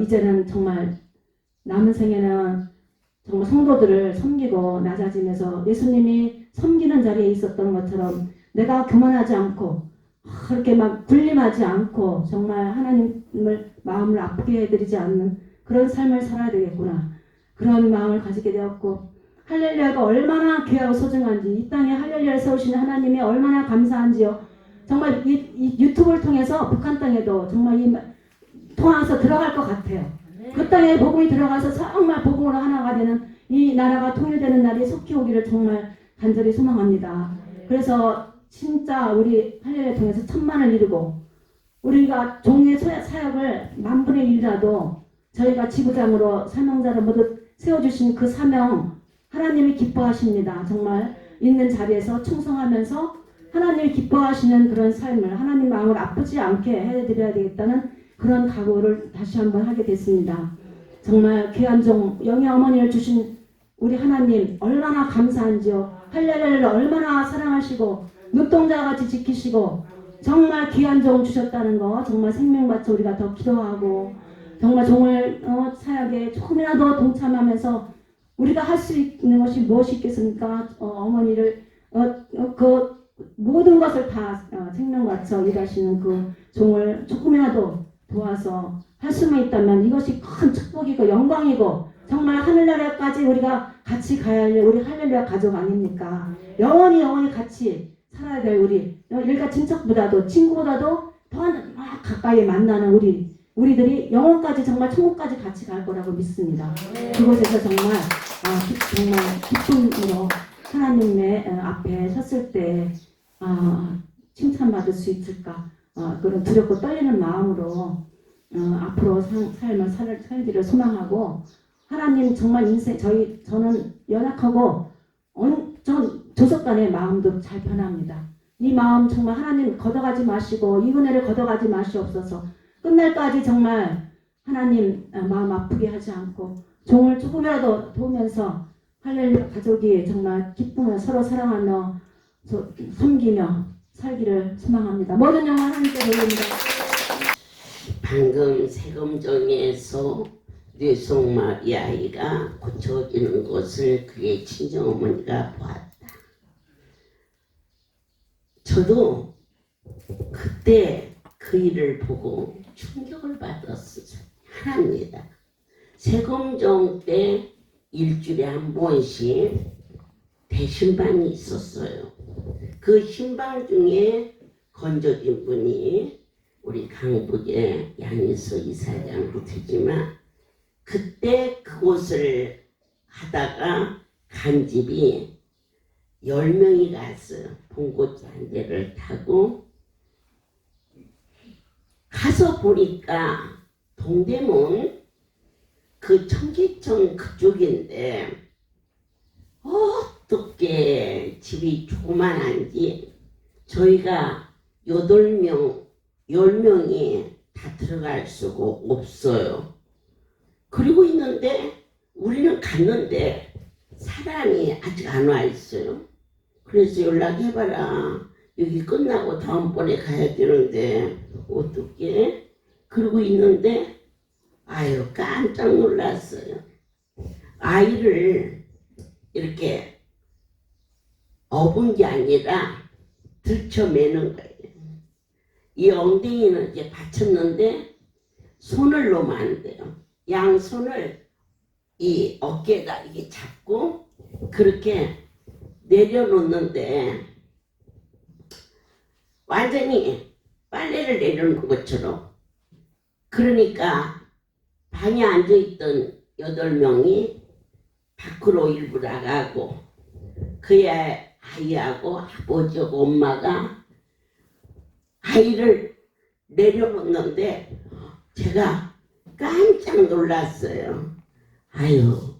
이제는 정말 남은 생에는 정말 성도들을 섬기고 낮아지면서 예수님이 섬기는 자리에 있었던 것처럼 내가 교만하지 않고 그렇게 막 군림하지 않고 정말 하나님을 마음을 아프게 해드리지 않는 그런 삶을 살아야 되겠구나. 그런 마음을 가지게 되었고 할렐루야가 얼마나 귀하고 소중한지 이 땅에 할렐루야를 세우시는 하나님이 얼마나 감사한지요. 정말 이 유튜브를 통해서 북한 땅에도 정말 통해서 들어갈 것 같아요. 그 땅에 복음이 들어가서 정말 복음으로 하나가 되는 이 나라가 통일되는 날이 속히 오기를 정말 간절히 소망합니다. 그래서 진짜 우리 할렐루야 통해서 천만을 이루고 우리가 종의 사역을 10,000분의 1이라도 저희가 지부장으로 사명자를 모두 세워주신 그 사명 하나님이 기뻐하십니다. 정말 있는 자리에서 충성하면서 하나님이 기뻐하시는 그런 삶을 하나님 마음을 아프지 않게 해드려야 되겠다는 그런 각오를 다시 한번 하게 됐습니다. 정말 귀한 종 영의 어머니를 주신 우리 하나님 얼마나 감사한지요. 할렐루야를 얼마나 사랑하시고 눈동자같이 지키시고 정말 귀한 종 주셨다는 거 정말 생명 바쳐 우리가 더 기도하고 정말 종을 사역에 조금이라도 동참하면서 우리가 할 수 있는 것이 무엇이 있겠습니까? 어머니를 그 모든 것을 다 생명 바쳐 일하시는 그 종을 조금이라도 도와서 할 수만 있다면 이것이 큰 축복이고 영광이고 정말 하늘나라까지 우리가 같이 가야 할 우리 할렐루야 가족 아닙니까? 영원히 같이 살아야 될 우리 일가 친척보다도 친구보다도 더 막 가까이 만나는 우리들이 영혼까지 정말 천국까지 같이 갈 거라고 믿습니다. 그곳에서 정말 정말 기쁨으로 하나님의 앞에 섰을 때 칭찬받을 수 있을까 그런 두렵고 떨리는 마음으로 앞으로 삶을 살기를 소망하고 하나님 정말 인생 저는 연약하고 조석단의 마음도 잘 변합니다. 이 마음 정말 하나님 걷어가지 마시고 이 은혜를 걷어가지 마시옵소서. 끝날까지 정말 하나님 마음 아프게 하지 않고 종을 조금이라도 도우면서 할렐루야 가족이 정말 기쁘며 서로 사랑하며 섬기며 살기를 소망합니다. 모든 영광 하나님께 돌립니다. 방금 세금정에서 뇌속마비 아이가 고쳐지는 것을 그의 친정어머니가 보았다. 저도 그때 그 일을 보고 충격을 받았습니다. 세금정 때 일주일에 한 번씩 대신방이 있었어요. 그 신방 중에 건져진 분이 우리 강북의 양희서 이사장도 되지만 그때 그곳을 하다가 간 집이 10명이 갔어요. 봉고차 한 대를 타고 가서 보니까 동대문 그 청계천 그쪽인데 어떻게 집이 조그만한지 저희가 8명, 10명이 다 들어갈 수가 없어요. 그리고 있는데 우리는 갔는데 사람이 아직 안 와 있어요. 그래서 연락해봐라. 여기 끝나고 다음번에 가야 되는데 어떻게? 그러고 있는데 아유 깜짝 놀랐어요. 아이를 이렇게 업은 게 아니라 들쳐매는 거예요. 이 엉덩이는 이제 받쳤는데 손을 놓으면 안 돼요. 양손을 이 어깨에다 이게 잡고 그렇게 내려놓는데 완전히 빨래를 내려놓은 것처럼 그러니까 방에 앉아있던 8명이 밖으로 일부 나가고 그의 아이하고 아버지하고 엄마가 아이를 내려놓는데 제가 깜짝 놀랐어요. 아유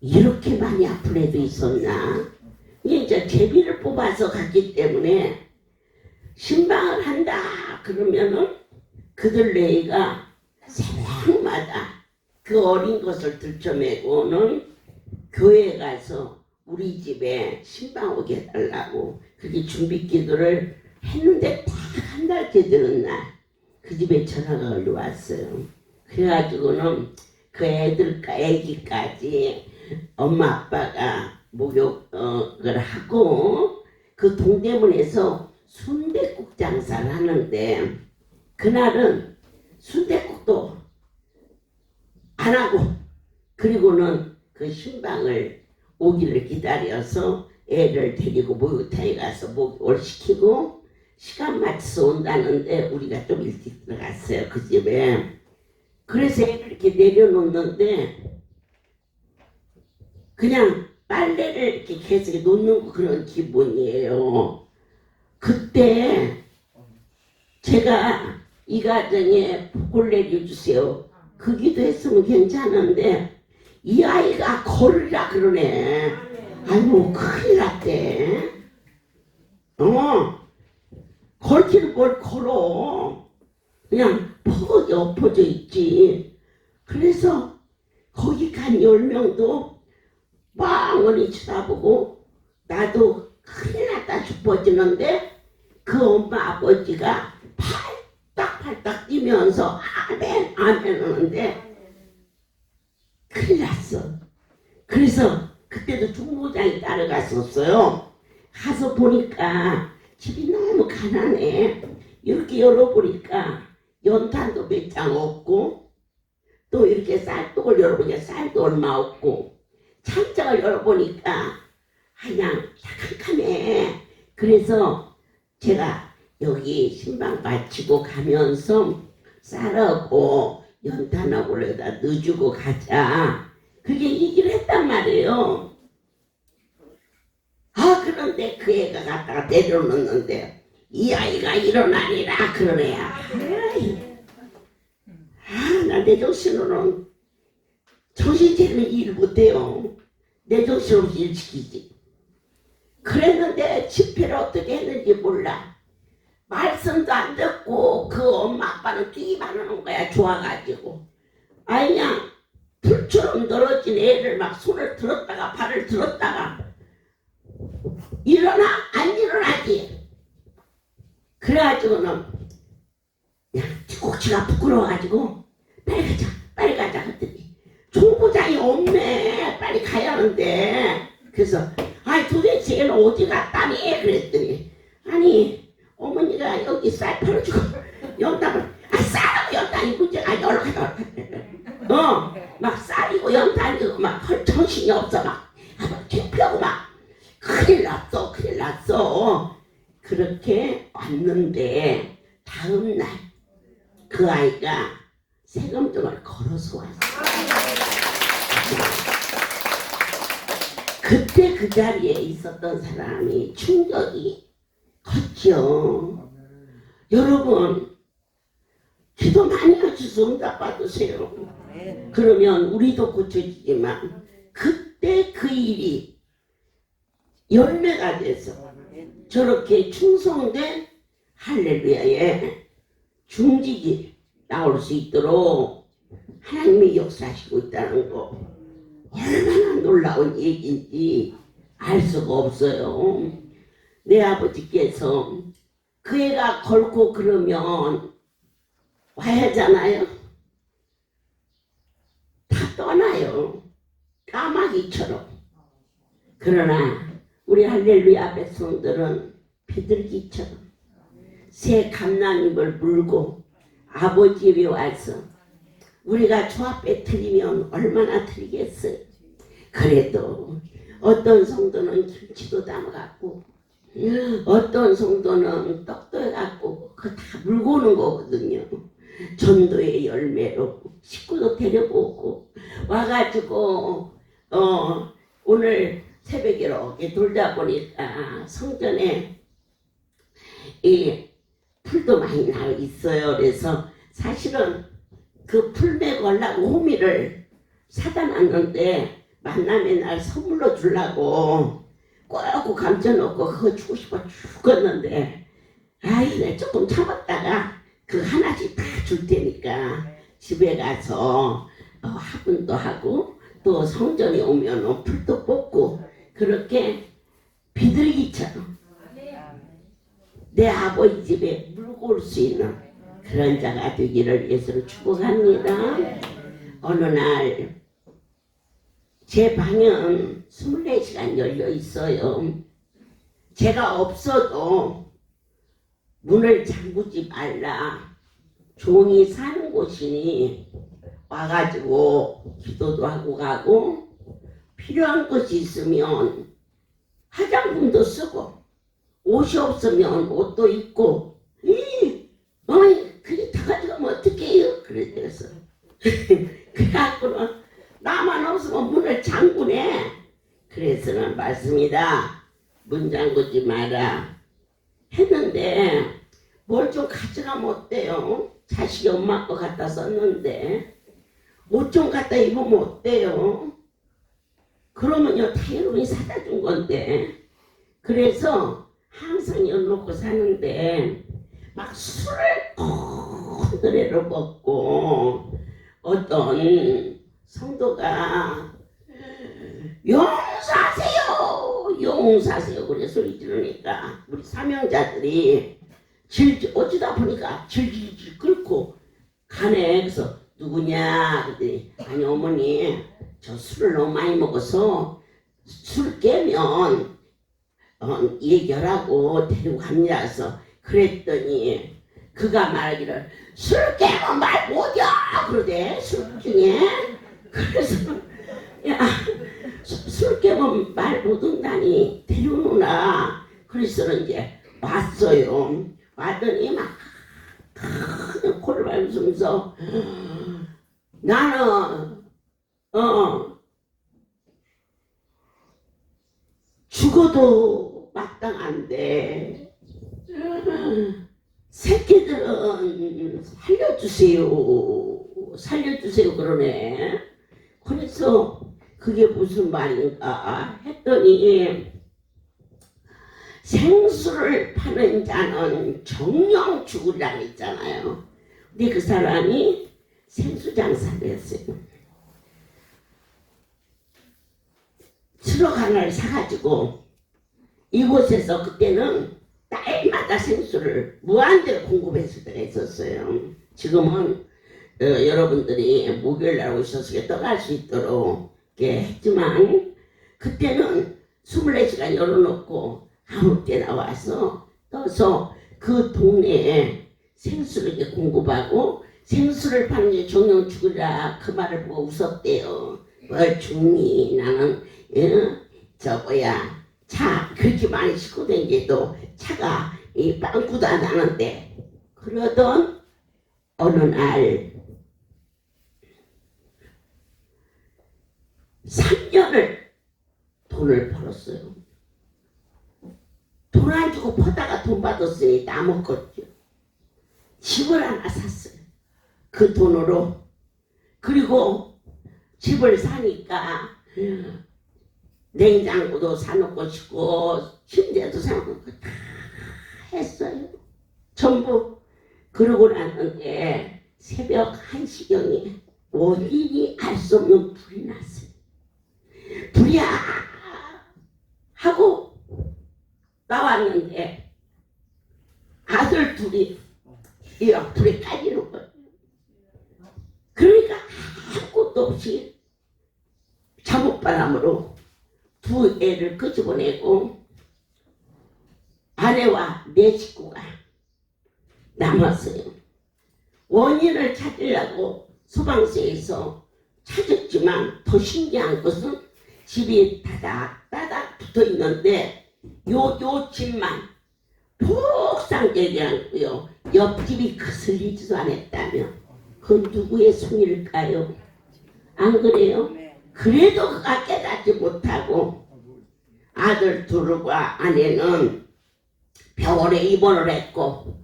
이렇게 많이 아픈 애도 있었나? 이제 제비를 뽑아서 갔기 때문에 신방을 한다 그러면은 그들 내가 새벽마다 그 어린 것을 들쳐매고는 교회에 가서 우리 집에 신방 오게 해달라고 그렇게 준비 기도를 했는데 딱 한 달째 되는 날 그 집에 전화가 걸려왔어요. 그래가지고는 그 애기까지 엄마 아빠가 목욕을 하고 그 동대문에서 순댓국 장사를 하는데 그날은 순댓국도 안 하고 그리고는 그 신방을 오기를 기다려서 애를 데리고 목욕탕에 가서 목욕을 시키고 시간 맞춰서 온다는데 우리가 좀 일찍 들어갔어요. 그 집에. 그래서 애를 이렇게 내려놓는데 그냥 빨래를 이렇게 계속 놓는 그런 기분이에요. 그때 제가 이 가정에 복을 내려주세요. 그 기도했으면 괜찮은데 이 아이가 걸으라 그러네. 아이고 큰일 났대. 걸기는 뭘 걸어. 그냥 퍽이 엎어져 있지. 그래서 거기 간 10명도 멍하니 쳐다보고 나도 큰일 났다 싶어지는데 그 엄마 아버지가 팔딱팔딱 뛰면서 아멘 아멘 하는데 큰일 났어. 그래서 그때도 중무장이 따라갔었어요. 가서 보니까 집이 너무 가난해. 이렇게 열어보니까 연탄도 몇 장 없고 또 이렇게 쌀독을 열어보니까 쌀도 얼마 없고 찬장을 열어보니까 그냥 다 캄캄해. 그래서 제가 여기 신방 마치고 가면서 쌀하고 연탄하고 그러다 넣어주고 가자. 그게 얘기를 했단 말이에요. 아, 그런데 그 애가 갖다가 내려놓는데 이 아이가 일어나리라 그런 애야. 나 내 정신으로는 정신 차리면 일 못해요. 내 정신 없이 일 시키지. 그랬는데 집회를 어떻게 했는지 몰라. 말씀도 안 듣고 그 엄마 아빠는 뛰기만 하는 거야. 좋아가지고. 아, 그냥 불처럼 늘어진 애를 막 손을 들었다가 발을 들었다가 일어나? 안 일어나지. 그래가지고는 그냥 뒤곡치가 부끄러워가지고 빨리 가자 그랬더니 총부장이 없네. 빨리 가야 하는데. 그래서 아이 도대체 얘는 어디 갔다니 그랬더니 아니 어머니가 여기 쌀 팔아주고 연탄을 쌀하고 연탄이 문제가 연락하다 막 쌀이고 연탄이고 막 헐 정신이 없어 막 창피하고 막 큰일 났어. 그렇게 왔는데 다음날 그 아이가 세금등을 걸어서 왔어. 그때 그 자리에 있었던 사람이 충격이 컸죠. 여러분 기도 많이 하셔서 응답 받으세요. 그러면 우리도 고쳐지지만 그때 그 일이 열매가 돼서 저렇게 충성된 할렐루야에 중직이 나올 수 있도록 하나님이 역사하시고 있다는 거 얼마나 놀라운 얘기인지 알 수가 없어요. 내 아버지께서 그 애가 걸고 그러면 와야 하잖아요. 다 떠나요. 까마귀처럼. 그러나 우리 할렐루야 백성들은 비둘기처럼 새 감나님을 물고 아버지 집에 와서 우리가 저 앞에 드리면 얼마나 드리겠어요. 그래도 어떤 성도는 김치도 담아갖고 어떤 성도는 떡도 해갖고 그거 다 물고 오는 거거든요. 전도의 열매로 식구도 데려오고 와가지고 오늘 새벽에 이렇게 돌다 보니까 성전에 이 풀도 많이 나 있어요. 그래서 사실은 그 풀 메고 하려고 호미를 사다 놨는데 만남의 날 선물로 주려고 꼭 감춰놓고 그거 주고 싶어 죽었는데 아이 내 조금 참았다가 그 하나씩 다 줄 테니까 집에 가서 화분도 하고 또 성전에 오면 풀도 뽑고 그렇게 비둘기처럼 내 아버지 집에 물고 올 수 있는 그런 자가 되기를 예수로 축복합니다. 어느 날 제 방은 24시간 열려 있어요. 제가 없어도 문을 잠그지 말라. 종이 사는 곳이니 와가지고 기도도 하고 가고 필요한 것이 있으면 화장품도 쓰고 옷이 없으면 옷도 입고 그게 다 가져가면 어떡해요? 그래서 그래갖고는 나만 없으면 문을 잠그네. 그래서는 맞습니다. 문 잠그지 마라 했는데 뭘 좀 가져가면 어때요? 자식이 엄마 거 갖다 썼는데 옷 좀 갖다 입으면 어때요? 그러면요 당연히 사다 준 건데 그래서 항상 열놓고 사는데 막 술을 노래로 먹고 어떤 성도가 용사하세요 그래 소리 지르니까 우리 사명자들이 어쩌다 보니까 질질질 끓고 가네. 그래서 누구냐 그랬더니 아니 어머니 저 술을 너무 많이 먹어서 술 깨면 얘기하라고 데리고 갑니다. 그래서 그랬더니 그가 말하기를 술 깨면 말 못이야 그러대 술 중에. 그래서 야 술 깨면 말 못한다니 데려오나. 그래서 이제 왔어요. 왔더니 막 큰 코를 밟으면서 나는 죽어도 마땅한데 새끼들은 살려주세요 그러네. 그래서 그게 무슨 말인가 했더니 생수를 파는 자는 정령 죽으라고 했잖아요. 근데 그 사람이 생수 장사를 했어요. 트럭 하나를 사가지고 이곳에서 그때는 딸마다 생수를 무한대로 공급했을 때가 있었어요. 지금은 여러분들이 목요일날 오셔서 떠날 수 있도록 이렇게 했지만 그때는 24시간 열어놓고 아무 때나 와서 떠서 그 동네에 생수를 이렇게 공급하고 생수를 파는 게 정령 죽으라 그 말을 보고 웃었대요. 뭘 죽니 나는 차 그렇게 많이 싣고 다니게도 차가 이 빵꾸도 안 나는데. 그러던 어느 날 3년을 돈을 벌었어요. 돈 안 주고 퍼다가 돈 받았으니 다 먹었죠. 집을 하나 샀어요. 그 돈으로. 그리고 집을 사니까 냉장고도 사놓고 싶고 침대도 사놓고 다 했어요. 전부. 그러고 났는데 새벽 1시경에 원인이 알 수 없는 불이 났어요. 불이야 하고 나왔는데 아들 둘이 이 불에 까지는 거예요. 그러니까 아무것도 없이 잠옷바람으로 두 애를 끄집어내고 아내와 내 식구가 남았어요. 원인을 찾으려고 소방서에서 찾았지만 더 신기한 것은 집이 따닥따닥 붙어 있는데 요 집만 폭삭내려앉고요. 옆집이 거슬리지도 않았다며. 그건 누구의 손일까요? 안 그래요? 그래도 그가 깨닫지 못하고 아들 둘과 아내는 병원에 입원을 했고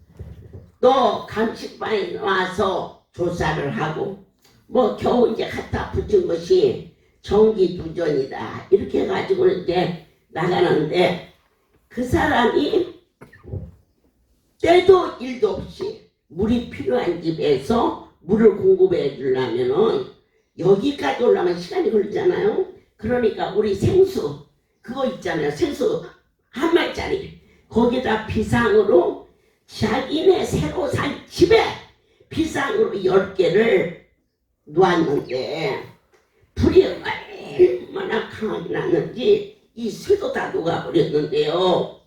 또 감식반에 와서 조사를 하고 뭐 겨우 이제 갖다 붙인 것이 전기두전이다 이렇게 해가지고 이제 나가는데 그 사람이 때도 일도 없이 물이 필요한 집에서 물을 공급해 주려면은 여기까지 올라가면 시간이 걸리잖아요. 그러니까 우리 생수 그거 있잖아요. 생수 한 말짜리 거기다 비상으로 자기네 새로 산 집에 비상으로 10개를 놓았는데 불이 얼마나 강하게 났는지 이 쇠도 다 녹아버렸는데요.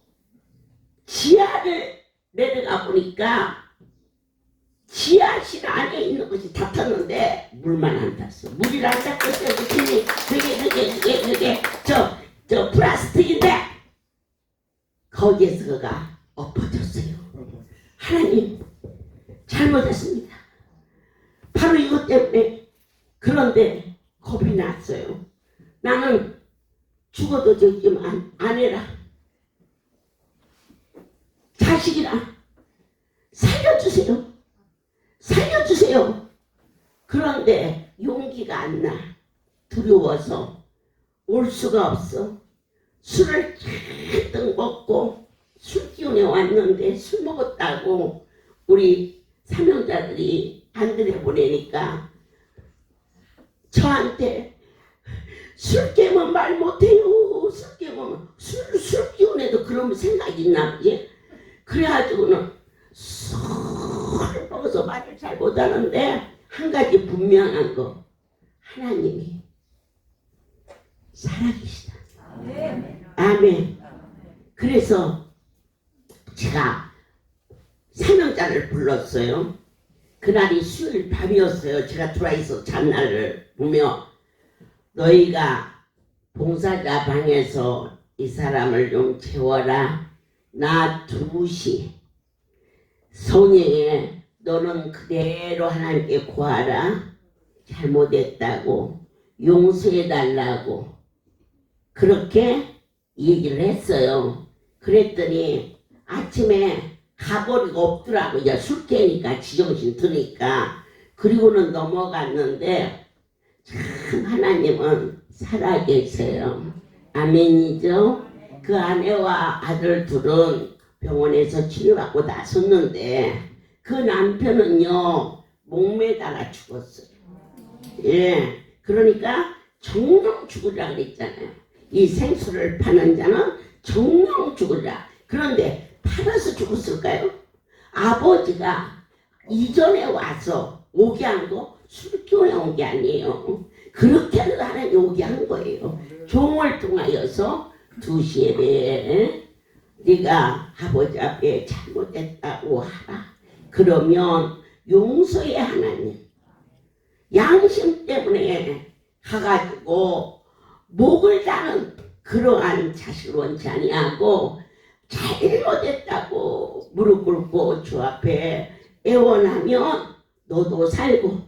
지하를 내려가 보니까 지하실 안에 있는 것이 다 탔는데 물만 안 탔어. 물이랑 닦았어요. 그게 저 플라스틱인데 거기에서 그가 엎어졌어요. 하나님 잘못했습니다. 바로 이것 때문에. 그런데 겁이 났어요. 나는 죽어도 되지만 아내랑 자식이랑 살려주세요. 그런데 용기가 안 나. 두려워서 올 수가 없어. 술을 잔뜩 먹고 술 기운에 왔는데 술 먹었다고 우리 사명자들이 안 들여보내니까 저한테 술 깨면 말 못해요. 술 깨면 술 기운에도 그런 생각이 있나 보지. 그래가지고는 술을 먹어서 말을 잘 못하는데 한 가지 분명한 거 하나님이 살아계시다. 아멘. 그래서 제가 사명자를 불렀어요. 그날이 수요일 밤이었어요. 제가 들어와서 잔날을 보며 너희가 봉사자 방에서 이 사람을 좀 채워라. 나 2시 성령에 너는 그대로 하나님께 구하라. 잘못했다고 용서해달라고 그렇게 얘기를 했어요. 그랬더니 아침에 가버리고 없더라고. 이제 술 깨니까 지정신 드니까. 그리고는 넘어갔는데 참 하나님은 살아계세요. 아멘이죠. 그 아내와 아들 둘은 병원에서 치료받고 나섰는데 그 남편은요 목매다가 죽었어요. 예, 그러니까 정령 죽으라 그랬잖아요. 이 생수를 파는 자는 정령 죽으라. 그런데 팔아서 죽었을까요? 아버지가 이전에 와서 오게 한 거 술교에 온 게 아니에요. 그렇게 하나님 오게 한 거예요. 종을 통하여서 2시 예배에 네가 아버지 앞에 잘못했다고 하라. 그러면 용서의 하나님 양심 때문에 가가지고 목을 다는 그러한 자식을 원치 아니하고 잘못했다고 무릎 꿇고 주 앞에 애원하면 너도 살고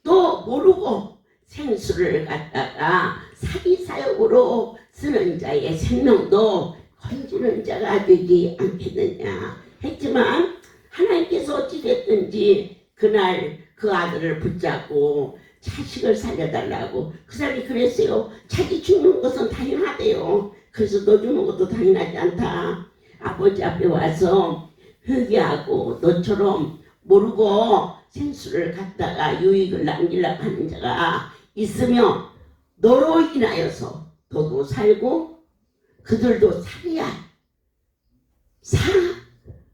또 모르고 생수를 갖다가 사기사욕으로 쓰는 자의 생명도 건지는 자가 되지 않겠느냐 했지만 하나님께서 어찌됐든지 그날 그 아들을 붙잡고 자식을 살려달라고 그 사람이 그랬어요. 자기 죽는 것은 당연하대요. 그래서 너 죽는 것도 당연하지 않다. 아버지 앞에 와서 회개하고 너처럼 모르고 생수를 갖다가 유익을 남기려고 하는 자가 있으면 너로 인하여서 너도 살고 그들도 살아야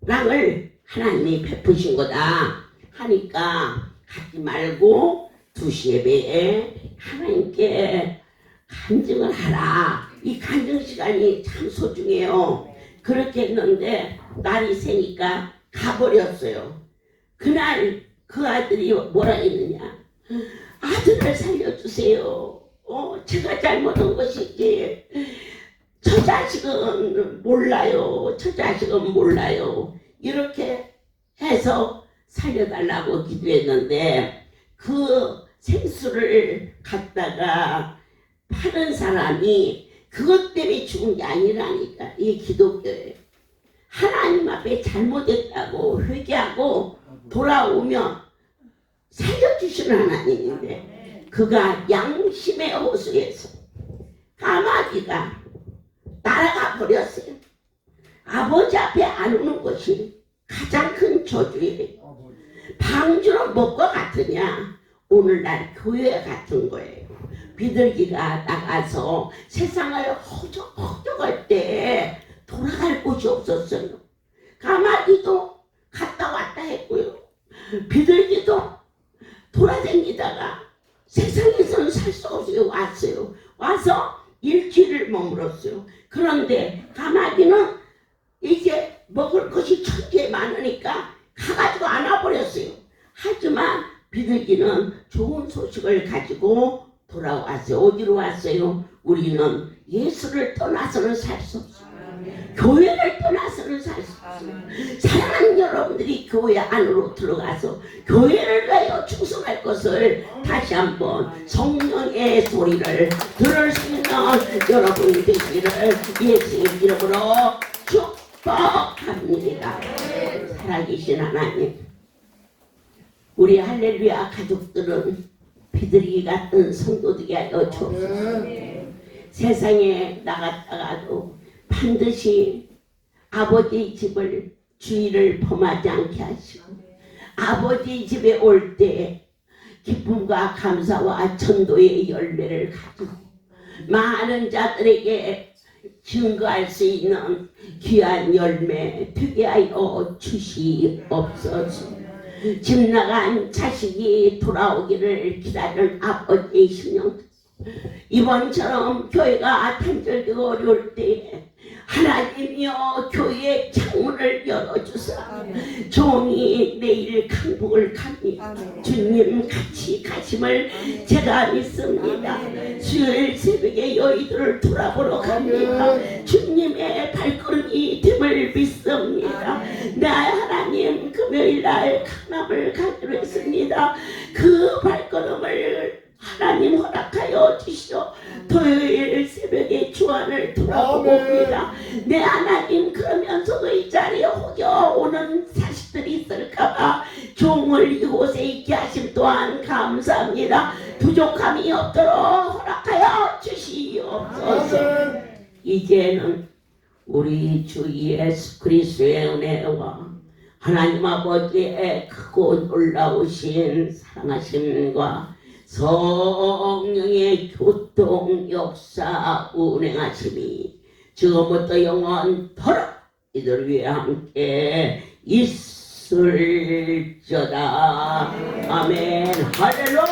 사랑을 하나님이 베푸신 거다 하니까 가지 말고 2시 예배에 하나님께 간증을 하라. 이 간증 시간이 참 소중해요. 그렇게 했는데 날이 새니까 가버렸어요. 그날 그 아들이 뭐라 했느냐. 아들을 살려주세요. 제가 잘못한 것이지. 저 자식은 몰라요. 저 자식은 몰라요. 이렇게 해서 살려달라고 기도했는데 그 생수를 갖다가 파는 사람이 그것 때문에 죽은 게 아니라니까. 이 기독교에 하나님 앞에 잘못했다고 회개하고 돌아오면 살려주시는 하나님인데 그가 양심의 호수에서 까마귀가 날아가 버렸어요. 아버지 앞에 안 오는 것이 가장 큰 저주예요. 방주는 뭐가 같으냐? 오늘날 교회 같은 거예요. 비둘기가 나가서 세상을 허적허적할 때 돌아갈 곳이 없었어요. 까마귀도 갔다 왔다 했고요. 비둘기도 돌아다니다가 세상에서는 살 수 없어요. 왔어요. 와서 일주일을 머물었어요. 그런데 까마귀는 이제 먹을 것이 천지에 많으니까 가가지고 안아버렸어요. 하지만 비둘기는 좋은 소식을 가지고 돌아왔어요. 어디로 왔어요? 우리는 예수를 떠나서는 살 수 없어요. 교회를 떠나서는 살 수 없어요. 사랑하는 여러분들이 교회 안으로 들어가서 교회를 위하여 충성할 것을 다시 한번 성령의 소리를 들을 수 있는 여러분이 되기를 예수의 이름으로 축복합니다. 살아계신 하나님, 우리 할렐루야 가족들은 비둘기 같은 성도들이 하여 주옵소서. 세상에 나갔다가도 반드시 아버지 집을 주의를 범하지 않게 하시고 아버지 집에 올 때 기쁨과 감사와 전도의 열매를 가지고 많은 자들에게 증거할 수 있는 귀한 열매 되게 하여 주시옵소서. 집 나간 자식이 돌아오기를 기다리는 아버지의 심령, 이번처럼 교회가 단절되고 어려울 때 하나님이여 교회의 창문을 열어주사 종이 내일 강북을 갑니다. 주님 같이 가심을 제가 믿습니다. 수요일 새벽에 여의도를 돌아보러 갑니다. 주님의 발걸음이 됨을 믿습니다. 네 하나님 금요일날 강남을 가기로 했습니다. 그 발걸음을 하나님 허락하여 주시오. 토요일 새벽에 주안을 돌아보고 옵니다. 네 하나님 그러면서도 이 자리에 혹여 오는 사실들이 있을까봐 종을 이곳에 있게 하심 또한 감사합니다. 부족함이 없도록 허락하여 주시옵소서. 이제는 우리 주 예수 그리스도의 은혜와 하나님 아버지의 크고 놀라우신 사랑하심과 성령의 교통 역사 운행하심이 지금부터 영원토록 이들 위해 함께 있을지어다. 아멘. 할렐루야.